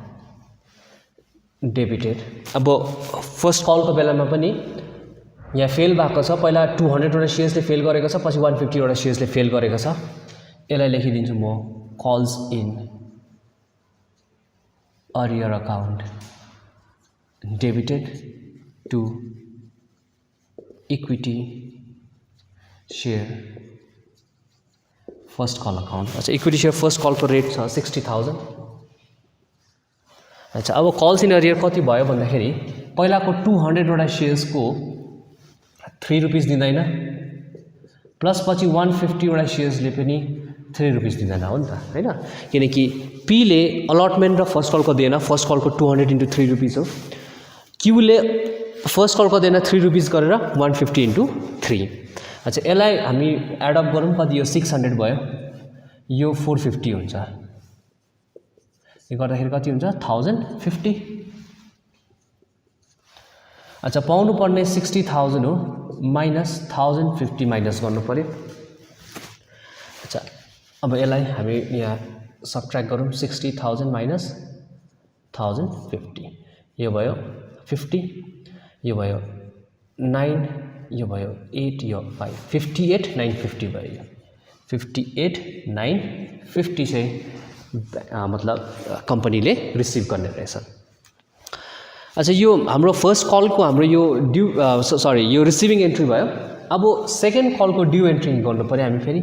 डेबिटेड। अब फर्स्ट कलको बेलामा पनि यहाँ फेल भएको छ, पहिला 200 वटा सेयर्सले फेल गरेको छ, पछि 150 वटा सेयर्सले फेल गरेको छ। यसलाई लेखिदिन्छु म calls in arrear account debited to equity share first call account. अच्छा, इक्विटी शेयर फर्स्ट कलको रेट छ 60,000। अच्छा, अब कल्स इन अरियर कति भयो भन्दाखेरि पहिलाको 200 वटा सेयर्सको 3 रुपिस दिँदैन, प्लस पछि 150 वटा सेयर्सले पनि 3 रुपिस दिँदैन हो नि त, हैन? किनकि पीले अलटमेन्ट र फर्स्ट कलको दिएन, फर्स्ट कलको 200 × 3 रुपिस हो। क्यूले फर्स्ट कलको दिएन 3 रुपिस गरेर 150 × 3। अच्छा, यसलाई हामी एड अप गरौँ, कति यो 600 भयो, यो 450 हुन्छ, यो गर्दाखेरि कति हुन्छ 1050। अच्छा, पाउनु पर्ने 60,000 हो, माइनस 1050 माइनस गर्नु पर्यो। अच्छा, अब यसलाई हामी यहाँ सबट्र्याक्ट गरौँ, 60,000 माइनस 1050, यो भयो 50, यो भयो 9, यो भयो 8, यो 5, 58,950 भयो। यो 58,950 चाहिँ मतलब कम्पनीले रिसिभ गर्ने रहेछ। अच्छा, यो हाम्रो फर्स्ट कलको हाम्रो यो ड्यू सरी यो रिसिभिङ एन्ट्री भयो। अब सेकेन्ड कलको ड्यू एन्ट्री गर्नु पर्यो हामी फेरि।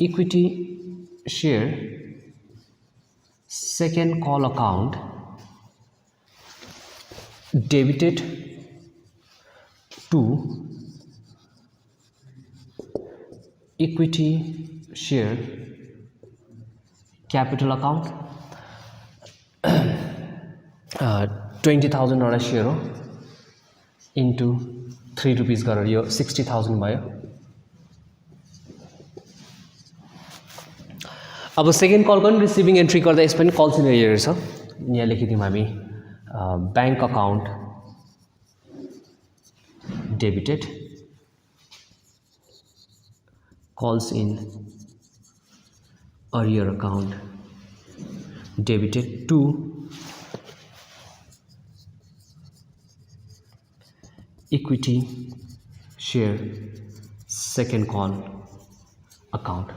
Equity share second call account debited to equity share capital account. 20,000 वटा सेयर हो, इन्टु 3 रुपिस गरेर यो 60,000 भयो। अब सेकेन्ड कलको पनि रिसिभिङ एन्ट्री गर्दा यस पनि कल्स इन अरियर छ। यहाँ लेखिदिउँ हामी bank account debited calls in arrear account debited to equity share second call account.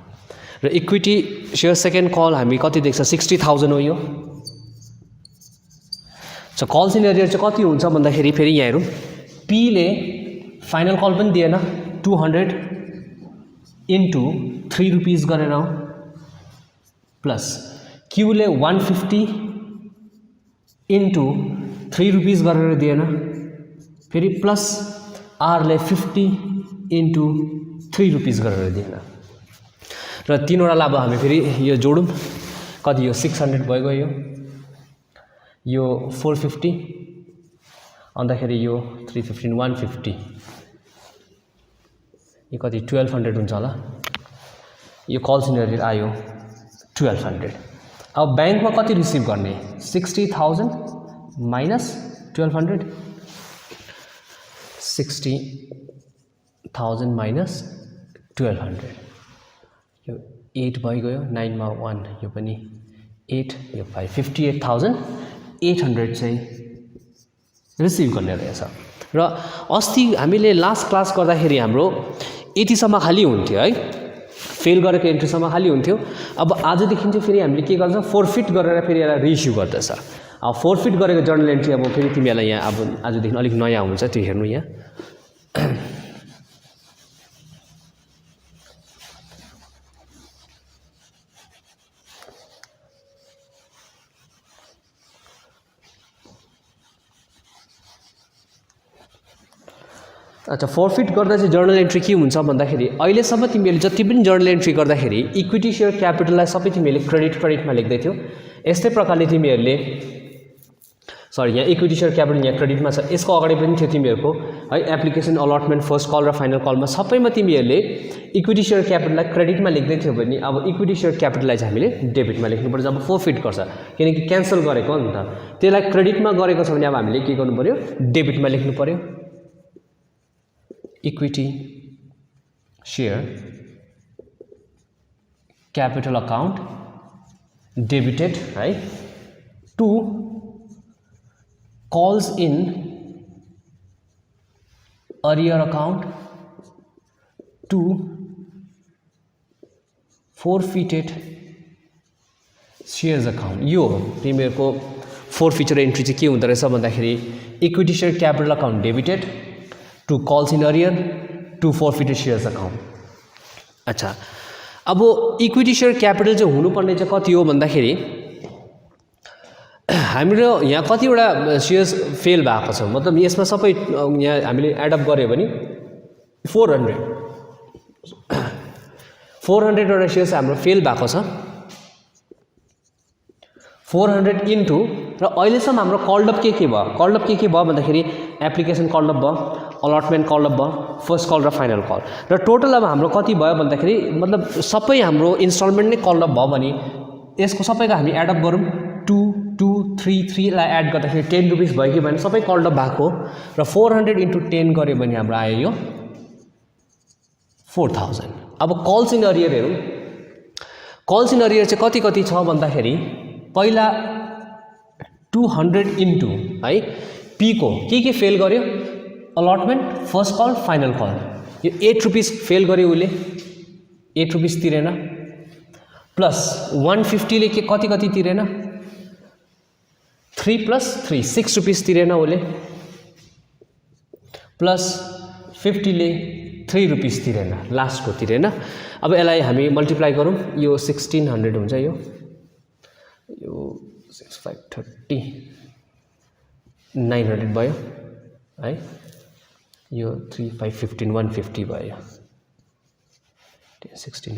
र इक्विटी शेयर सेकेन्ड कल हामी कति देख्छ 60,000 हो यो। अच्छा, कल्स इन अरियर चाहिँ कति हुन्छ भन्दाखेरि फेरि यहाँ हेरौँ, पीले फाइनल कल पनि दिएन, 200 इन्टु 3 रुपिस गरेर, प्लस क्यूले 150 इन्टु 3 रुपिस गरेर दिएन, फेरि प्लस आरले 50 इन्टु 3 रुपिस गरेर दिएन। र तीनवटा लाभ हामी फेरि यो जोडौँ, कति यो 600 भइगयो, यो 450, अन्तखेरि यो 315 150, यो कति 1200 हुन्छ होला। यो कल्स इन अरियर आयो 1200। अब ब्याङ्कमा कति रिसिभ गर्ने, 60,000 माइनस 1200, 60,000 माइनस 1200, यो 8 भइगयो, 9 मा 1, यो पनि 8, यो 5, 58,800 चाहिँ रिसिभ गर्ने रहेछ। र अस्ति हामीले लास्ट क्लास गर्दाखेरि हाम्रो यतिसम्म खाली हुन्थ्यो है, फेल गरेको एन्ट्रीसम्म खाली हुन्थ्यो। अब आजदेखि चाहिँ फेरि हामीले के गर्छ, फोरफिट गरेर फेरि यसलाई रिइस्यु गर्दैछ। अब फोरफिट गरेको जर्नल एन्ट्री अब फेरि तिमीहरूलाई यहाँ अब आजदेखि अलिक नयाँ हुन्छ, त्यो हेर्नु यहाँ। अच्छा, फोरफिट गर्दा चाहिँ जर्नल एन्ट्री के हुन्छ भन्दाखेरि अहिलेसम्म तिमीहरूले जति पनि जर्नल एन्ट्री गर्दाखेरि इक्विटी शेयर क्यापिटललाई सबै तिमीहरूले क्रेडिटमा लेख्दै थियौ। यस्तै प्रकारले तिमीहरूले सरी यहाँ इक्विटी शेयर क्यापिटल यहाँ क्रेडिटमा छ, यसको अगाडि पनि थियो तिमीहरूको है एप्लिकेसन अलटमेन्ट फर्स्ट कल र फाइनल कलमा सबैमा तिमीहरूले इक्विटी शेयर क्यापिटललाई क्रेडिटमा लेख्दै थियो भने अब इक्विटी शेयर क्यापिटललाई चाहिँ हामीले डेबिटमा लेख्नुपर्छ जब फोरफिट गर्छ, किनकि क्यान्सल गरेको हो नि त। त्यसलाई क्रेडिटमा गरेको छ भने अब हामीले के गर्नु पर्यो, डेबिटमा लेख्नु पर्यो। Equity share capital account debited, right? 2 calls in arrear account, 2 forfeited shares account. यो तिमीहरुको forfeiture entry चाहिँ के हुँदो रहेछ भन्दाखेरि equity share capital account debited, 2 calls in arrear, 2 forfeited shares account. अच्छा, अब इक्विटी शेयर क्यापिटल चाहिँ हुनुपर्ने चाहिँ कति हो भन्दाखेरि हाम्रो यहाँ कतिवटा शेयर्स फेल भएको छ, मतलब यसमा सबै यहाँ हामीले एड अप गर्यो भने 400 वटा शेयर्स हाम्रो फेल भएको छ. 400 इन्टु र अहिलेसम्म हाम्रो कल्ड अप के भयो? कल्ड अप के भयो भन्दाखेरि एप्लिकेसन कल्ड अप भयो, अलटमेन्ट कल्ड अप भयो, फर्स्ट कल र फाइनल कल, र टोटल अब हाम्रो कति भयो भन्दाखेरि मतलब सबै हाम्रो इन्स्टलमेन्ट नै कल्ड अप भयो भने यसको सबैको हामी एड अप गरौँ. 2 2 3 3 लाई एड गर्दाखेरि 10 रुपीस भयो कि भने सबै कल्ड अप भएको र 400 इन्टु 10 गर्यो भने हाम्रो आयो यो 4000. अब कल्स इन अरियर हेरौँ. कल्स इन अरियर चाहिँ कति कति छ भन्दाखेरि पहिला 200 इन्टु है पी को के फेल गर्यो? Allotment, first call, final call. यो 8 रुपीस फेल गर्यो उसले, 8 रुपीस तिरेन, प्लस 150 ले के कति तिरेन? 3 + 3 6 रुपीस तिरेन उसले, प्लस 50 ले 3 रुपीस तिरेन, लास्ट को तिरेन. अब यसलाई हामी मल्टिप्लाई गरौँ. यो 1600 हुन्छ, यो 6530 900 भयो है. यो 3515 150 भयो. 16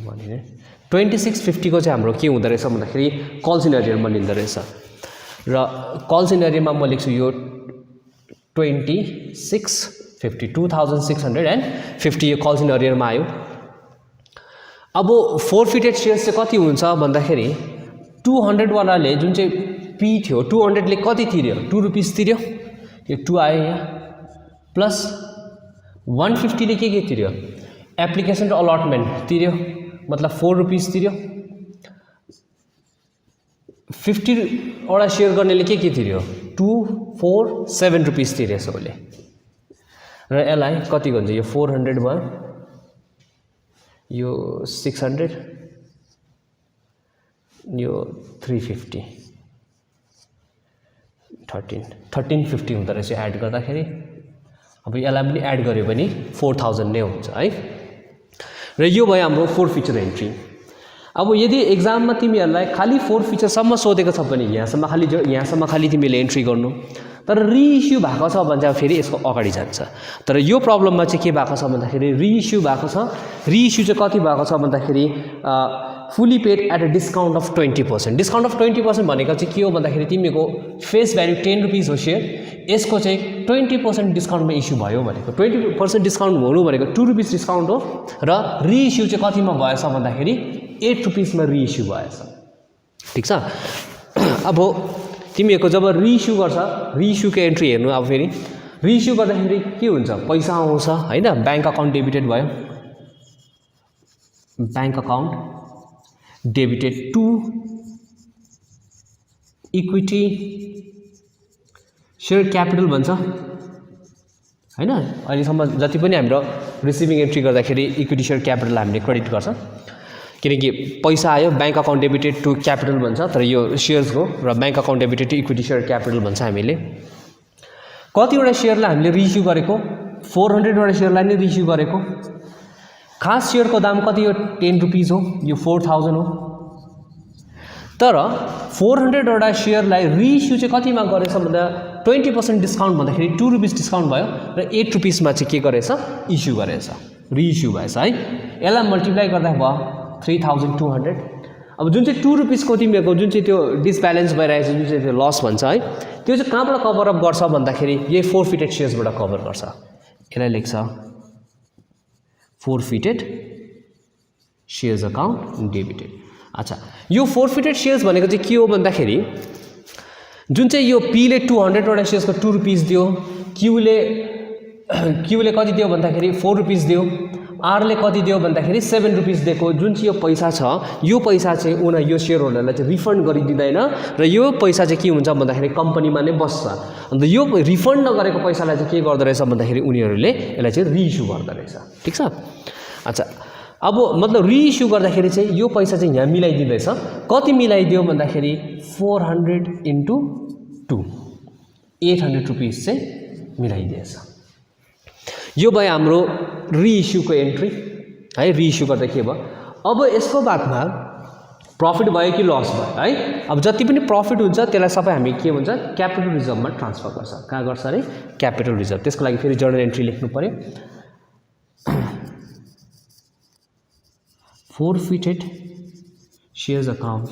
2650 को चाहिँ हाम्रो के हुँदो रहेछ भन्दाखेरि कल्स इन अरियरमा लिँदो रहेछ. र कल्स इन अरियरमा म लेख्छु यो 2650 2650 यो कल्स इन अरियरमा आयो. अब फोरफिटेड शेयर्स चाहिँ कति हुन्छ भन्दाखेरि 200 वालाले जुन चाहिँ पी थियो 200 ले कति तिर्यो? 2 रुपीस तिर्यो, यो 2 आयो यहाँ, प्लस 150 ले के तिर्यो? एप्लिकेसन र अलटमेन्ट तिर्यो, मतलब 4 रुपीस तिर्यो. 50 वटा शेयर गर्नेले के तिर्यो? 2 4 7 रुपीस तिरेछ उसले. र यसलाई कति भन्छ? यो 400 भयो, यो 600, यो 350 1350 हुँदो रहेछ एड गर्दाखेरि. अब यसलाई पनि एड गर्यो भने 4000 नै हुन्छ है. र यो भयो हाम्रो फोरफिचर एन्ट्री. अब यदि एक्जाममा तिमीहरूलाई खाली फोरफिचरसम्म सोधेको छ भने यहाँसम्म खाली तिमीले एन्ट्री गर्नु, तर रिइस्यु भएको छ भने चाहिँ फेरि यसको अगाडि जान्छ. तर यो प्रब्लममा चाहिँ के भएको छ भन्दाखेरि रिइस्यु भएको छ. रिइस्यु चाहिँ कति भएको छ भन्दाखेरि fully paid at a discount of 20%. Discount of 20% भनेको चाहिँ के हो भन्दाखेरि तिमीको फेस भ्याल्यु 10 रुपीस हो सेयर, यसको चाहिँ 20% डिस्काउन्टमा इस्यु भयो भनेको. 20% डिस्काउन्ट हुनु भनेको 2 रुपीस डिस्काउन्ट हो, र रिइस्यु चाहिँ कतिमा भएछ भन्दाखेरि 8 रुपीसमा रिइस्यु भएछ. ठिक छ. अब तिमीहरूको जब रिइस्यु गर्छ, रिइस्युको एन्ट्री हेर्नु. अब फेरि रिइस्यु गर्दाखेरि के हुन्छ? पैसा आउँछ हैन, ब्याङ्क अकाउन्ट डेबिटेड भयो, bank account debited to equity share capital भन्छ हैन. अहिलेसम्म जति पनि हाम्रो रिसिभिङ एन्ट्री गर्दाखेरि इक्विटी शेयर क्यापिटल हामीले क्रेडिट गर्छ, किनकि पैसा आयो, bank account debited to capital भन्छ, तर यो सेयर्सको, र bank account debited to equity share capital भन्छ हामीले. कतिवटा सेयरलाई हामीले रिइस्यु गरेको? 400 वटा सेयरलाई नै रिइस्यु गरेको. खास सेयरको दाम कति हो? 10 रुपीस हो, यो 4000 हो. तर 400 वटा सेयरलाई रिइस्यु चाहिँ कतिमा गरेछ भन्दा 20% डिस्काउन्ट भन्दाखेरि 2 रुपीस डिस्काउन्ट भयो, र 8 रुपीसमा चाहिँ के गरेछ? इस्यु गरेछ, रिइस्यु भएछ है. यसलाई मल्टिप्लाई गर्दा भयो 3200. अब जुन चाहिँ 2 रुपीसको तिमीहरूको जुन चाहिँ त्यो डिसब्यालेन्स भइरहेछ, जुन चाहिँ त्यो लस भन्छ है, त्यो चाहिँ कहाँबाट कभर अप गर्छ भन्दाखेरि यही फोरफिटेड सेयर्सबाट कभर गर्छ. यसलाई लेख्छ फोरफिटेड सेयर्स अकाउन्ट डेबिटेड. अच्छा, यो फोरफिटेड सेयर्स भनेको चाहिँ के हो भन्दाखेरि जुन चाहिँ यो पीले 200 वटा सेयर्सको 2 रुपीस दियो, क्यूले कति दियो भन्दाखेरि 4 रुपीस दियो, R ले कति दियो भन्दाखेरि 7 रुपैयाँ दिएको जुन चाहिँ यो पैसा छ यो पैसा चाहिँ उना यो शेयर होल्डरलाई चाहिँ रिफन्ड गरिदिँदैन र यो पैसा चाहिँ के हुन्छ भन्दाखेरि कम्पनीमा नै बस्छ अन्त यो रिफन्ड नगरेको पैसालाई चाहिँ के गर्दो रहेछ भन्दाखेरि उनीहरूले यसलाई चाहिँ रिइस्यु गर्दो रहेछ ठीक छ अच्छा अब मतलब रिइस्यु गर्दाखेरि चाहिँ यो पैसा चाहिँ यहाँ मिलाइदिँदैछ कति मिलाइदियो भन्दाखेरि 400 into 2 800 रुपैयाँ चाहिँ मिलाइदिएछ यो भयो हाम्रो रिइस्युको एन्ट्री है रिइस्यु गर्दा के भयो अब यसको बादमा प्रफिट भयो कि लस भयो है अब जति पनि प्रफिट हुन्छ त्यसलाई सबै हामी के भन्छ क्यापिटल रिजर्भमा ट्रान्सफर गर्छ कहाँ गर्छ अरे क्यापिटल रिजर्भ त्यसको लागि फेरि जर्नल एन्ट्री लेख्नु पर्यो forfeited shares account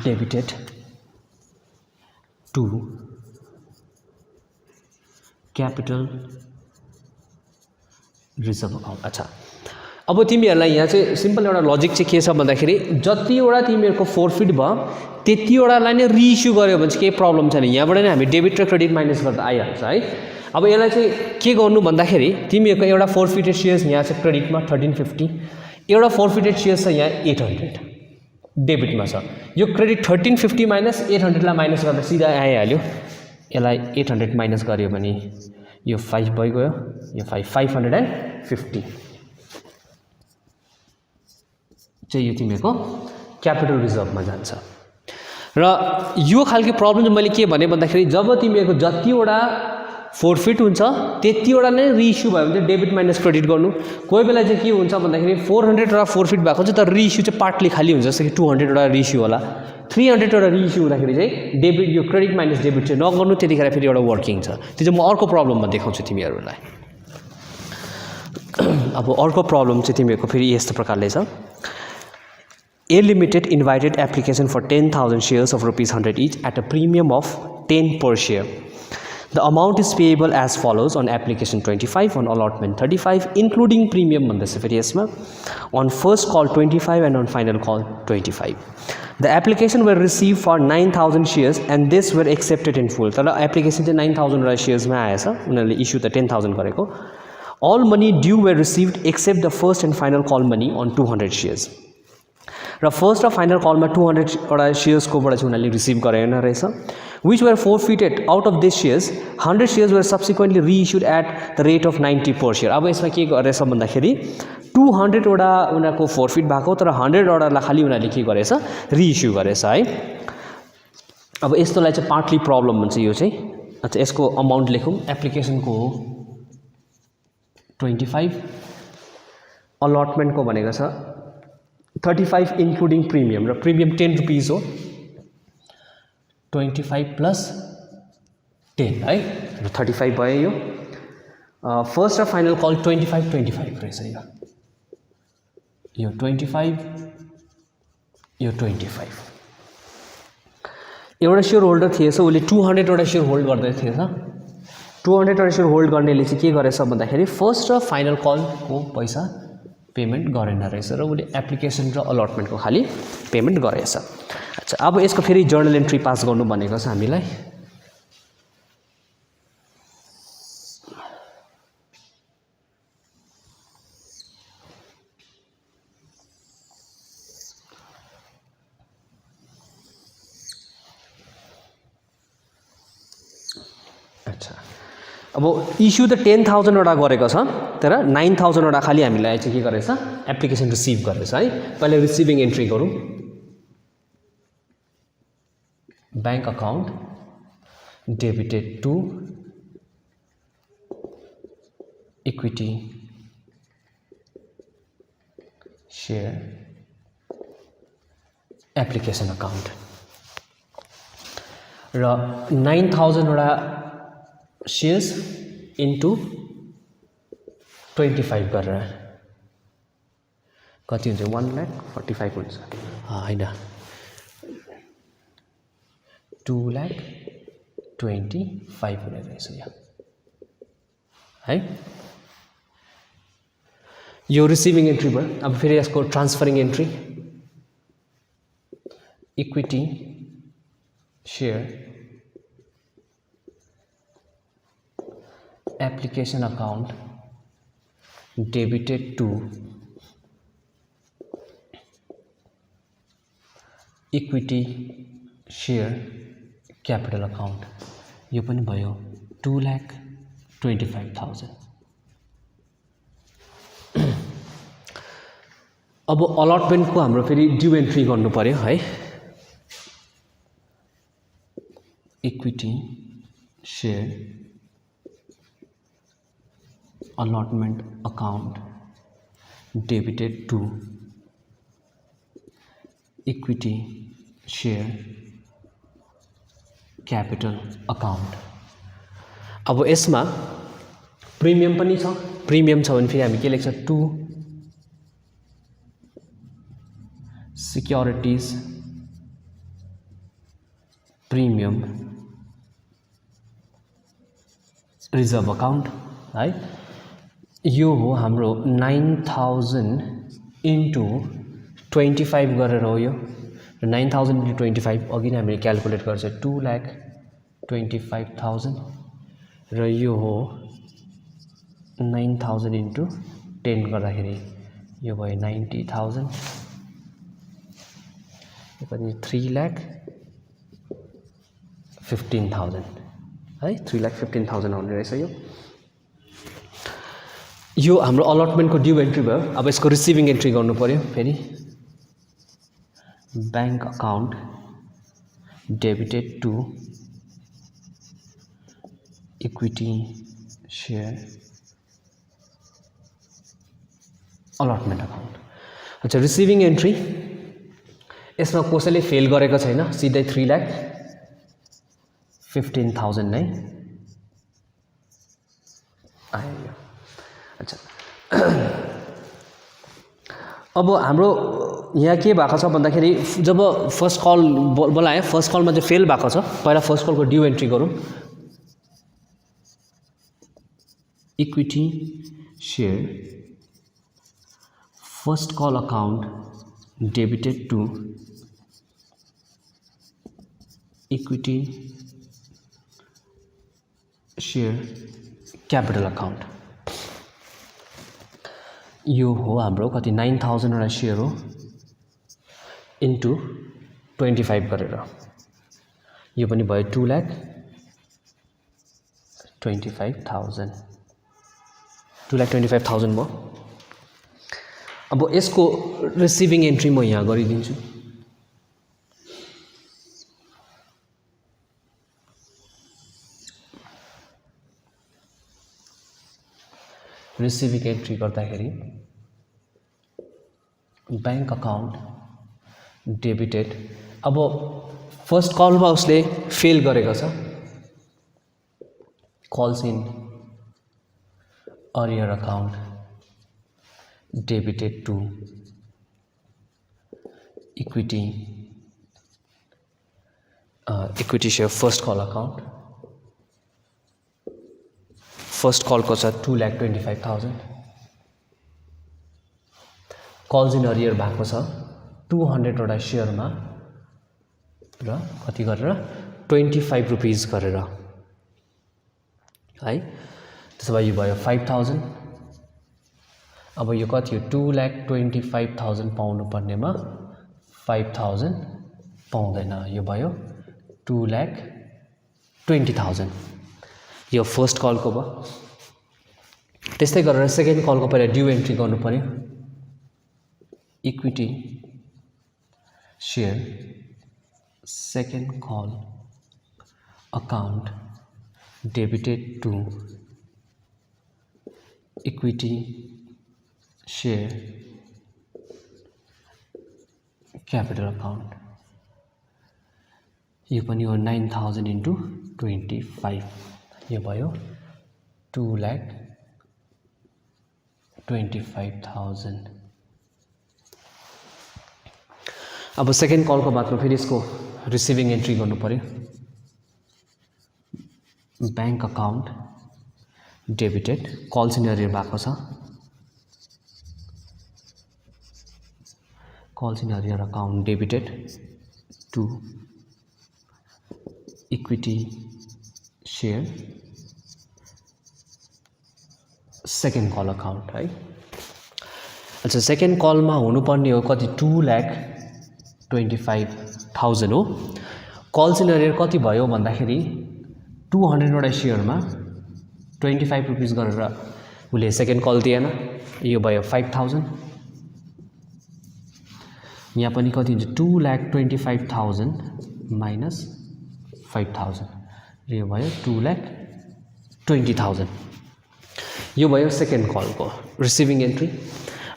debited to capital reserve account अच्छा अब तिमीहरुलाई यहाँ चाहिँ सिम्पल एउटा लजिक चाहिँ के छ भन्दाखेरि जतिवटा तिमीहरुको फोरफिट भयो त्यतिवटालाई नै रिइस्यु गर्यो भने चाहिँ केही प्रब्लम छैन यहाँबाट नै हामी डेबिट र क्रेडिट माइनस गर्दा आइहाल्छ है अब यसलाई चाहिँ के गर्नु भन्दाखेरि तिमीहरुको एउटा फोरफिटेड शेयर्स यहाँ छ क्रेडिटमा 1350 एउटा फोरफिटेड शेयर्स छ यहाँ 800 डेबिटमा छ यो क्रेडिट 1350 माइनस 800 लाई माइनस गर्दा सिधा आइहाल्यो यसलाई 800 माइनस गर्यो भने यो 5 भइगयो यो 550 चाहिँ यो तिमीहरुको क्यापिटल रिजर्भमा जान्छ र यो खालको प्रब्लम चाहिँ मैले के भने भन्दाखेरि जब तिमीहरुको जतिवटा फोरफिट हुन्छ त्यतिवटा नै रिइस्यु भयो भने चाहिँ डेबिट माइनस क्रेडिट गर्नु कोही बेला चाहिँ के हुन्छ भन्दाखेरि 400 वटा फोरफिट भएको छ तर रिइस्यु चाहिँ पार्टली खाली हुन्छ जस्तो कि 200 वटा रिइस्यु होला 300 वटा रिइस्यु हुँदाखेरि चाहिँ डेबिट यो क्रेडिट माइनस डेबिट चाहिँ नगर्नु त्यतिखेर फेरि एउटा वर्किङ छ त्यो चाहिँ म अर्को प्रब्लममा देखाउँछु तिमीहरुलाई अब अर्को प्रब्लम चाहिँ तिमीहरुको फेरि यस्तो प्रकारले छ A Limited invited application for 10,000 shares of rupees 100 each at a premium of 10 per share. The amount is payable as follows on application 25, on allotment 35, including premium on first call 25 and on final call 25. The application were received for 9,000 shares and this were accepted in full. The application is 9,000 shares issue the 10,000 gareko. All money due were received except the first and final call money on 200 shares. र first र final कलमा 200 वटा शेयर्सकोबाट चाहिँ उनीहरूले receive गरेन रहेछ which were forfeited out of these shares 100 shares were subsequently reissued at the rate of 90 per share. अब यसमा के गरेछ भन्दाखेरि 200 वटा उनीहरुको फोरफिट भएको तर 100 वटालाई खाली उनीहरूले के गरेछ रिइस्यु गरेछ है अब यस्तोलाई चाहिँ पार्टली प्रब्लम हुन्छ यो चाहिँ अच्छा यसको अमाउन्ट लेखौं एप्लिकेसनको हो 25 अलटमेन्टको भनेको छ 35 including premium र premium 10 rupees हो 25 plus 10 है र 35 भयो यो फर्स्ट र फाइनल कल 25 रहेछ यो 25 यो 25 एउटा शेयर होल्डर थिएछ उले 200 वटा शेयर होल्ड गर्दै थिएछ 200 वटा शेयर होल्ड गर्नेले चाहिँ के गरेछ भन्दाखेरि फर्स्ट र फाइनल कलको पैसा पेमेन्ट गरेन रहेछ र उले एप्लिकेसन र अलटमेन्टको खाली पेमेन्ट गरेछ अच्छा अब यसको फेरि जर्नल एन्ट्री पास गर्नु भनेको छ हामीलाई अच्छा अब इस्यु त 10,000 वटा गरेको छ तर 9,000 वटा खाली हामीलाई चाहिँ के गरेछ एप्लिकेसन रिसिभ गरेछ है पहिले रिसिभिङ एन्ट्री गरौँ bank account debited to equity share application account र 9,000 वटा shares into 25 गरेर कति हुन्छ 1,45,000 हुन्छ हैन 2,25,000 हुने रहेछ यो है यो रिसिभिङ एन्ट्री भयो अब फेरि यसको transferring entry equity share application account debited to equity share capital account. यो पनि भयो 2,25,000. अब अलटमेन्ट को हाम्रो फेरि ड्यू एन्ट्री गर्नु पर्यो है. Equity share allotment account debited to equity share capital account. अब यसमा प्रिमियम पनि छ. प्रिमियम छ भने फेरि हामी के लेख्छ, to securities premium reserve account है. यो हो हाम्रो 9,000 इन्टु 25 गरेर हो यो. 9,000 इन्टु 25 अघि नै हामीले क्याल्कुलेट गर्छ 2,25,000 र यो हो 9,000 इन्टु 10 गर्दाखेरि यो भयो 90,000. यो पनि 3,15,000 है. 3,15,000 आउने रहेछ यो. यो हाम्रो अलटमेन्टको ड्यू एन्ट्री भयो. अब यसको रिसिभिङ एन्ट्री गर्नु पर्यो फेरि. Bank account debited to equity share allotment account. अच्छा, रिसिभिङ एन्ट्री यसमा कसैले फेल गरेको छैन, सिधै 3,15,000 नै आयो. अच्छा, अब हाम्रो यहाँ के भएको छ भन्दाखेरि जब फर्स्ट कल बोलायो, फर्स्ट कलमा चाहिँ फेल भएको छ. पहिला फर्स्ट कलको ड्यू एन्ट्री गरौँ. Equity share first call account debited to equity share capital account. यो हो हाम्रो कति 9,000 वटा शेयर हो इन्टु 25 गरेर यो पनि भयो 2,25,000. 2,25,000 भयो. अब यसको रिसिभिङ एन्ट्री म यहाँ गरिदिन्छु. रिसिभिङ एन्ट्री गर्दाखेरि बैंक अकाउन्ट डेबिटेड. अब फर्स्ट कलमा उसले फेल गरेको छ. Calls in arrear account debited to equity share first call account. First कलको छ 2,25,000. कल्स इन अरियर भएको छ 200 वटा शेयरमा र कति गरेर 25 रुपीस गरेर है. त्यसो भए यो भयो 5,000. अब यो कति हो 2,25,000 पाउनु पर्नेमा 5,000 पाउँदैन. यो भयो 2,20,000. यो फर्स्ट कलको भयो. त्यस्तै गरेर सेकेन्ड कलको पहिला ड्यू एन्ट्री गर्नु पर्यो. Equity share second call account debited to equity share capital account. यो पनि हो 9,000 इन्टु 25. यो भयो 2,25,000. अब सेकेन्ड कलको बादमा फेरि यसको रिसिभिङ एन्ट्री गर्नु पर्यो. Bank account debited calls in arrear भएको छ. Calls in arrear account debited to equity share second call account है। अच्छा सेकेन्ड कलमा हुनुपर्ने हो कति 2,25,000 हो। कल चाहिँ अरियर कति भयो भन्दाखेरि 200 वटा सेयरमा 25 रुपीस गरेर उसले सेकेन्ड कल दिएन, यो भयो 5,000। यहाँ पनि कति हुन्छ 2,25,000 माइनस 5,000 र यो भयो 2,20,000। यो भयो सेकेन्ड कलको रिसिभिङ एन्ट्री।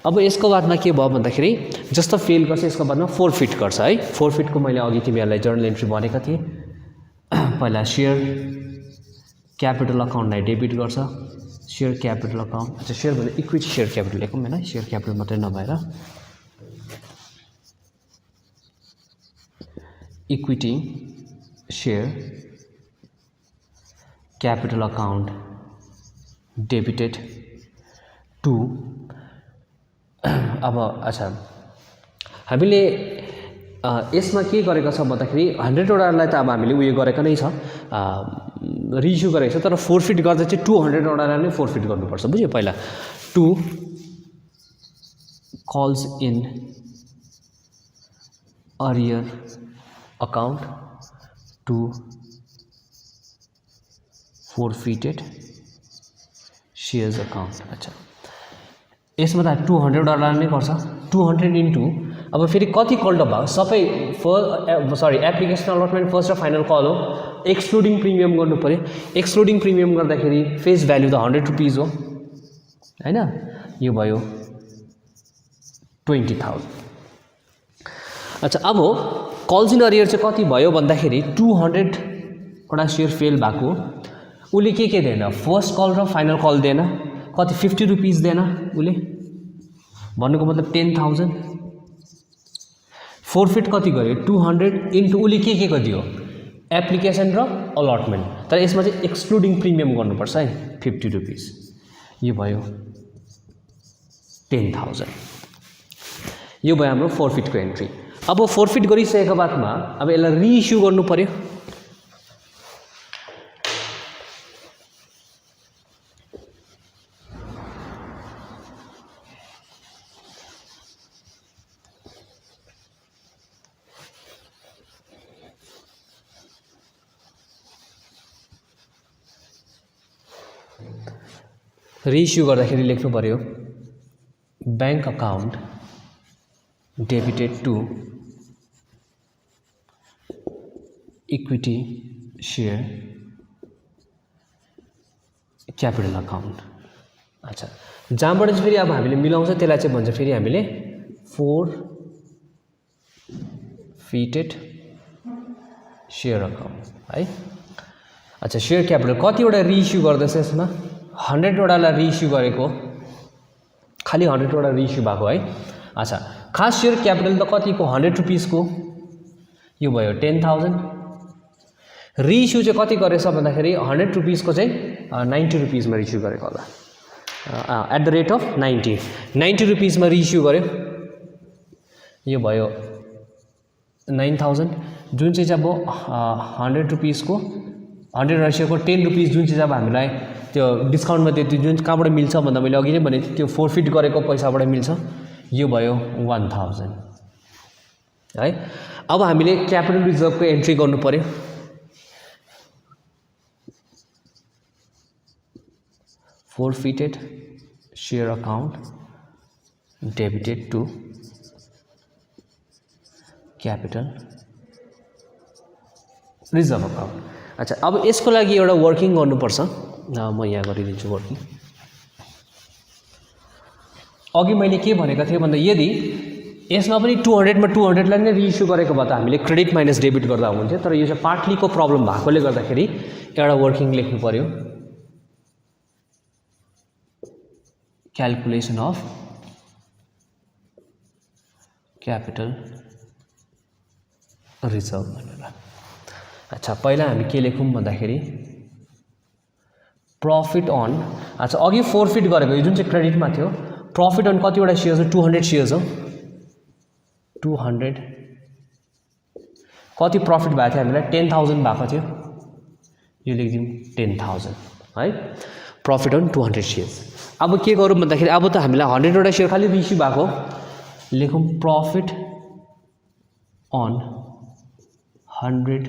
अब यसको बादमा के भयो भन्दाखेरि जस्तो फेल गर्छ यसको बादमा फोरफिट गर्छ है। फोरफिटको मैले अघि तिमीहरूलाई जर्नल एन्ट्री भनेका थिएँ। पहिला सेयर क्यापिटल अकाउन्टलाई डेबिट गर्छ, सेयर क्यापिटल अकाउन्ट। अच्छा सेयर भने इक्विटी सेयर क्यापिटल लेखौँ हैन, सेयर क्यापिटल मात्रै नभएर equity share capital account debited to. अब अच्छा हामीले यसमा के गरेको छ भन्दाखेरि 100 वटालाई त अब हामीले उयो गरेको नै छ, रिइस्यु गरेको छ, तर फोरफिट गर्दा चाहिँ 200 वटालाई नै फोरफिट गर्नुपर्छ, बुझ्यो। पहिला 2 calls in arrear account to forfeited shares account. अच्छा यसमा त 200 डलर नै पर्छ, 200 इन्टु अब फेरि कति कल्ड भयो सबै एप्लिकेसन अलटमेन्ट फर्स्ट र फाइनल कल हो, एक्सक्लुडिङ प्रिमियम गर्नु पर्यो। एक्सक्लुडिङ प्रिमियम गर्दाखेरि फेस भ्यालु त 100 रुपीस हो हैन, यो भयो 20,000। अच्छा अब कल्स इन अरियर चाहिँ कति भयो भन्दाखेरि 200 वटा सेयर फेल भएको, उसले के दिएन, फर्स्ट कल र फाइनल कल दिएन, कति 50 रुपीस दिएन उसले, भन्नुको मतलब 10,000। फोरफिट कति गर्यो 200 इन्टु उसले के दियो एप्लिकेसन र अलटमेन्ट, तर यसमा चाहिँ एक्सक्लुडिङ प्रिमियम गर्नुपर्छ है 50 रुपीस, यो भयो 10,000। यो भयो हाम्रो फोरफिटको एन्ट्री। अब फोरफिट गरिसकेको बादमा अब यसलाई रिइस्यु गर्नु पर्यो। रिइस्यु गर्दाखेरि लेख्नु पर्यो bank account debited to equity share capital account. अच्छा जहाँबाट चाहिँ फेरि अब हामीले मिलाउँछ त्यसलाई चाहिँ भन्छ फेरि हामीले फोरफिटेड सेयर अकाउन्ट है। अच्छा सेयर क्यापिटल कतिवटा रिइस्यु गर्दैछ यसमा 100 वटालाई रिइस्यु गरेको, खालि 100 वटा रिइस्यु भएको है। अच्छा खास सेयर क्यापिटल त कतिको 100 रुपीसको, यो भयो 10,000। रिइस्यु चाहिँ कति गरेछ भन्दाखेरि 100 रुपीसको चाहिँ 90 रुपीसमा रिइस्यु गरेको होला, एट द रेट अफ 90 रुपीसमा रिइस्यु गर्यो, यो भयो 9,000। जुन चाहिँ अब 100 रुपीसको 100 रेसियोको 10 रुपीस जुन चाहिँ अब हामीलाई त्यो डिस्काउन्टमा त्यो जुन कहाँबाट मिल्छ भन्दा मैले अघि नै भनेको थिएँ त्यो फोरफिट गरेको पैसाबाट मिल्छ, यो भयो 1,000 है। अब हामीले क्यापिटल रिजर्भको एन्ट्री गर्नु पर्यो। Forfeited share account debited to capital reserve account. अच्छा अब यसको लागि एउटा वर्किङ गर्नुपर्छ, म यहाँ गरिदिन्छु वर्किङ। अघि मैले के भनेको थिएँ भन्दा यदि यसमा पनि 200 मा 200 लाई नै रिइस्यु गरेको भए त हामीले क्रेडिट माइनस डेबिट गर्दा हुन्थ्यो, तर यो चाहिँ पार्टलीको प्रब्लम भएकोले गर्दाखेरि एउटा वर्किङ लेख्नु पर्यो। क्याल्कुलेसन अफ क्यापिटल रिजर्भ भनेर। अच्छा पहिला हामी के लेखौँ भन्दाखेरि प्रॉफिट अन, अच्छा अघि फोरफिट गरेको यो जुन चाहिँ क्रेडिटमा थियो, प्रॉफिट अन कतिवटा शेयर्स हो 200 शेयर्स हो, 200 कति प्रॉफिट भएको थियो हामीलाई 10,000 भएको थियो, यो लेखिदिउँ 10,000 है। प्रॉफिट अन 200 शेयर्स अब के गरौँ भन्दाखेरि अब त हामीलाई 100 वटा शेयर खाली इस्यु भएको लेखौँ प्रॉफिट अन 100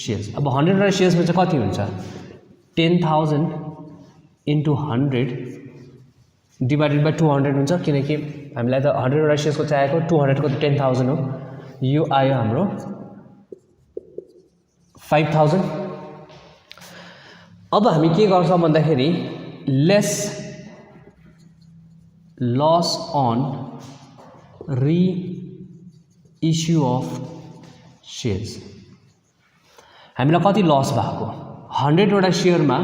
शेयर्स अब 100 वटा शेयर्स में चाहिँ कति हुन्छ 10,000 into 100 divided by 200 हुन्छ किनकि हामीलाई त 100 वटा शेयर्स को चाहिएको 200 को त 10,000 हो यो आयो हाम्रो 5,000 अब हामी के गर्छौं भन्दाखेरि लेस लस अन री इश्यू अफ शेयर्स हामीलाई कति लस भएको 100 वटा शेयरमा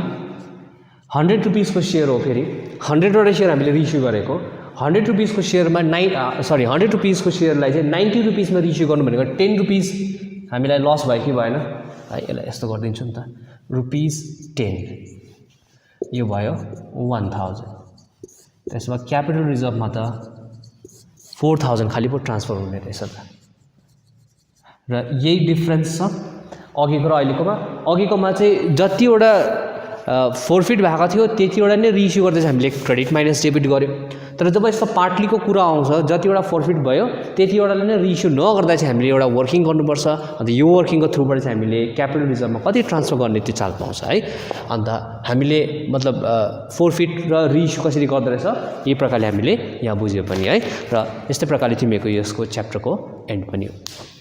100 रुपीस को शेयर हो फेरि 100 वटा शेयर हामीले रिइश्यू गरेको 100 रुपीस को शेयरमा 100 रुपीस को शेयरलाई चाहिँ 90 रुपीस मा रिइश्यू गर्नु भनेको 10 रुपीस हामीलाई लस भयो कि भएन यसलाई यस्तो गर्दिन्छु नि त रुपीस 10 यो भयो 1000 त्यसमा क्यापिटल रिजर्भमा त 4000 खाली पो ट्रान्सफर हुने रहेछ त र यही डिफरेन्स छ अघिको र अघिकोमा चाहिँ जतिवटा फोरफिट भएको थियो त्यतिवटा नै रिइश्यू गर्दै हामीले क्रेडिट माइनस डेबिट गर्यो तर जब यसको पार्टलीको कुरा आउँछ जतिवटा फोरफिट भयो त्यतिवटाले नै रिइश्यू नगर्दा चाहिँ हामीले एउटा वर्किङ गर्नुपर्छ अन्त यो वर्किङको थ्रुबाट चाहिँ हामीले क्यापिटल रिजर्भमा कति ट्रान्सफर गर्ने त्यो चाल पाउँछ है अन्त हामीले मतलब फोरफिट र रिइश्यू कसरी गर्दो रहेछ यही प्रकारले हामीले यहाँ बुझ्यो पनि है र यस्तै प्रकारले तिमीको यसको च्याप्टरको एन्ड पनि हो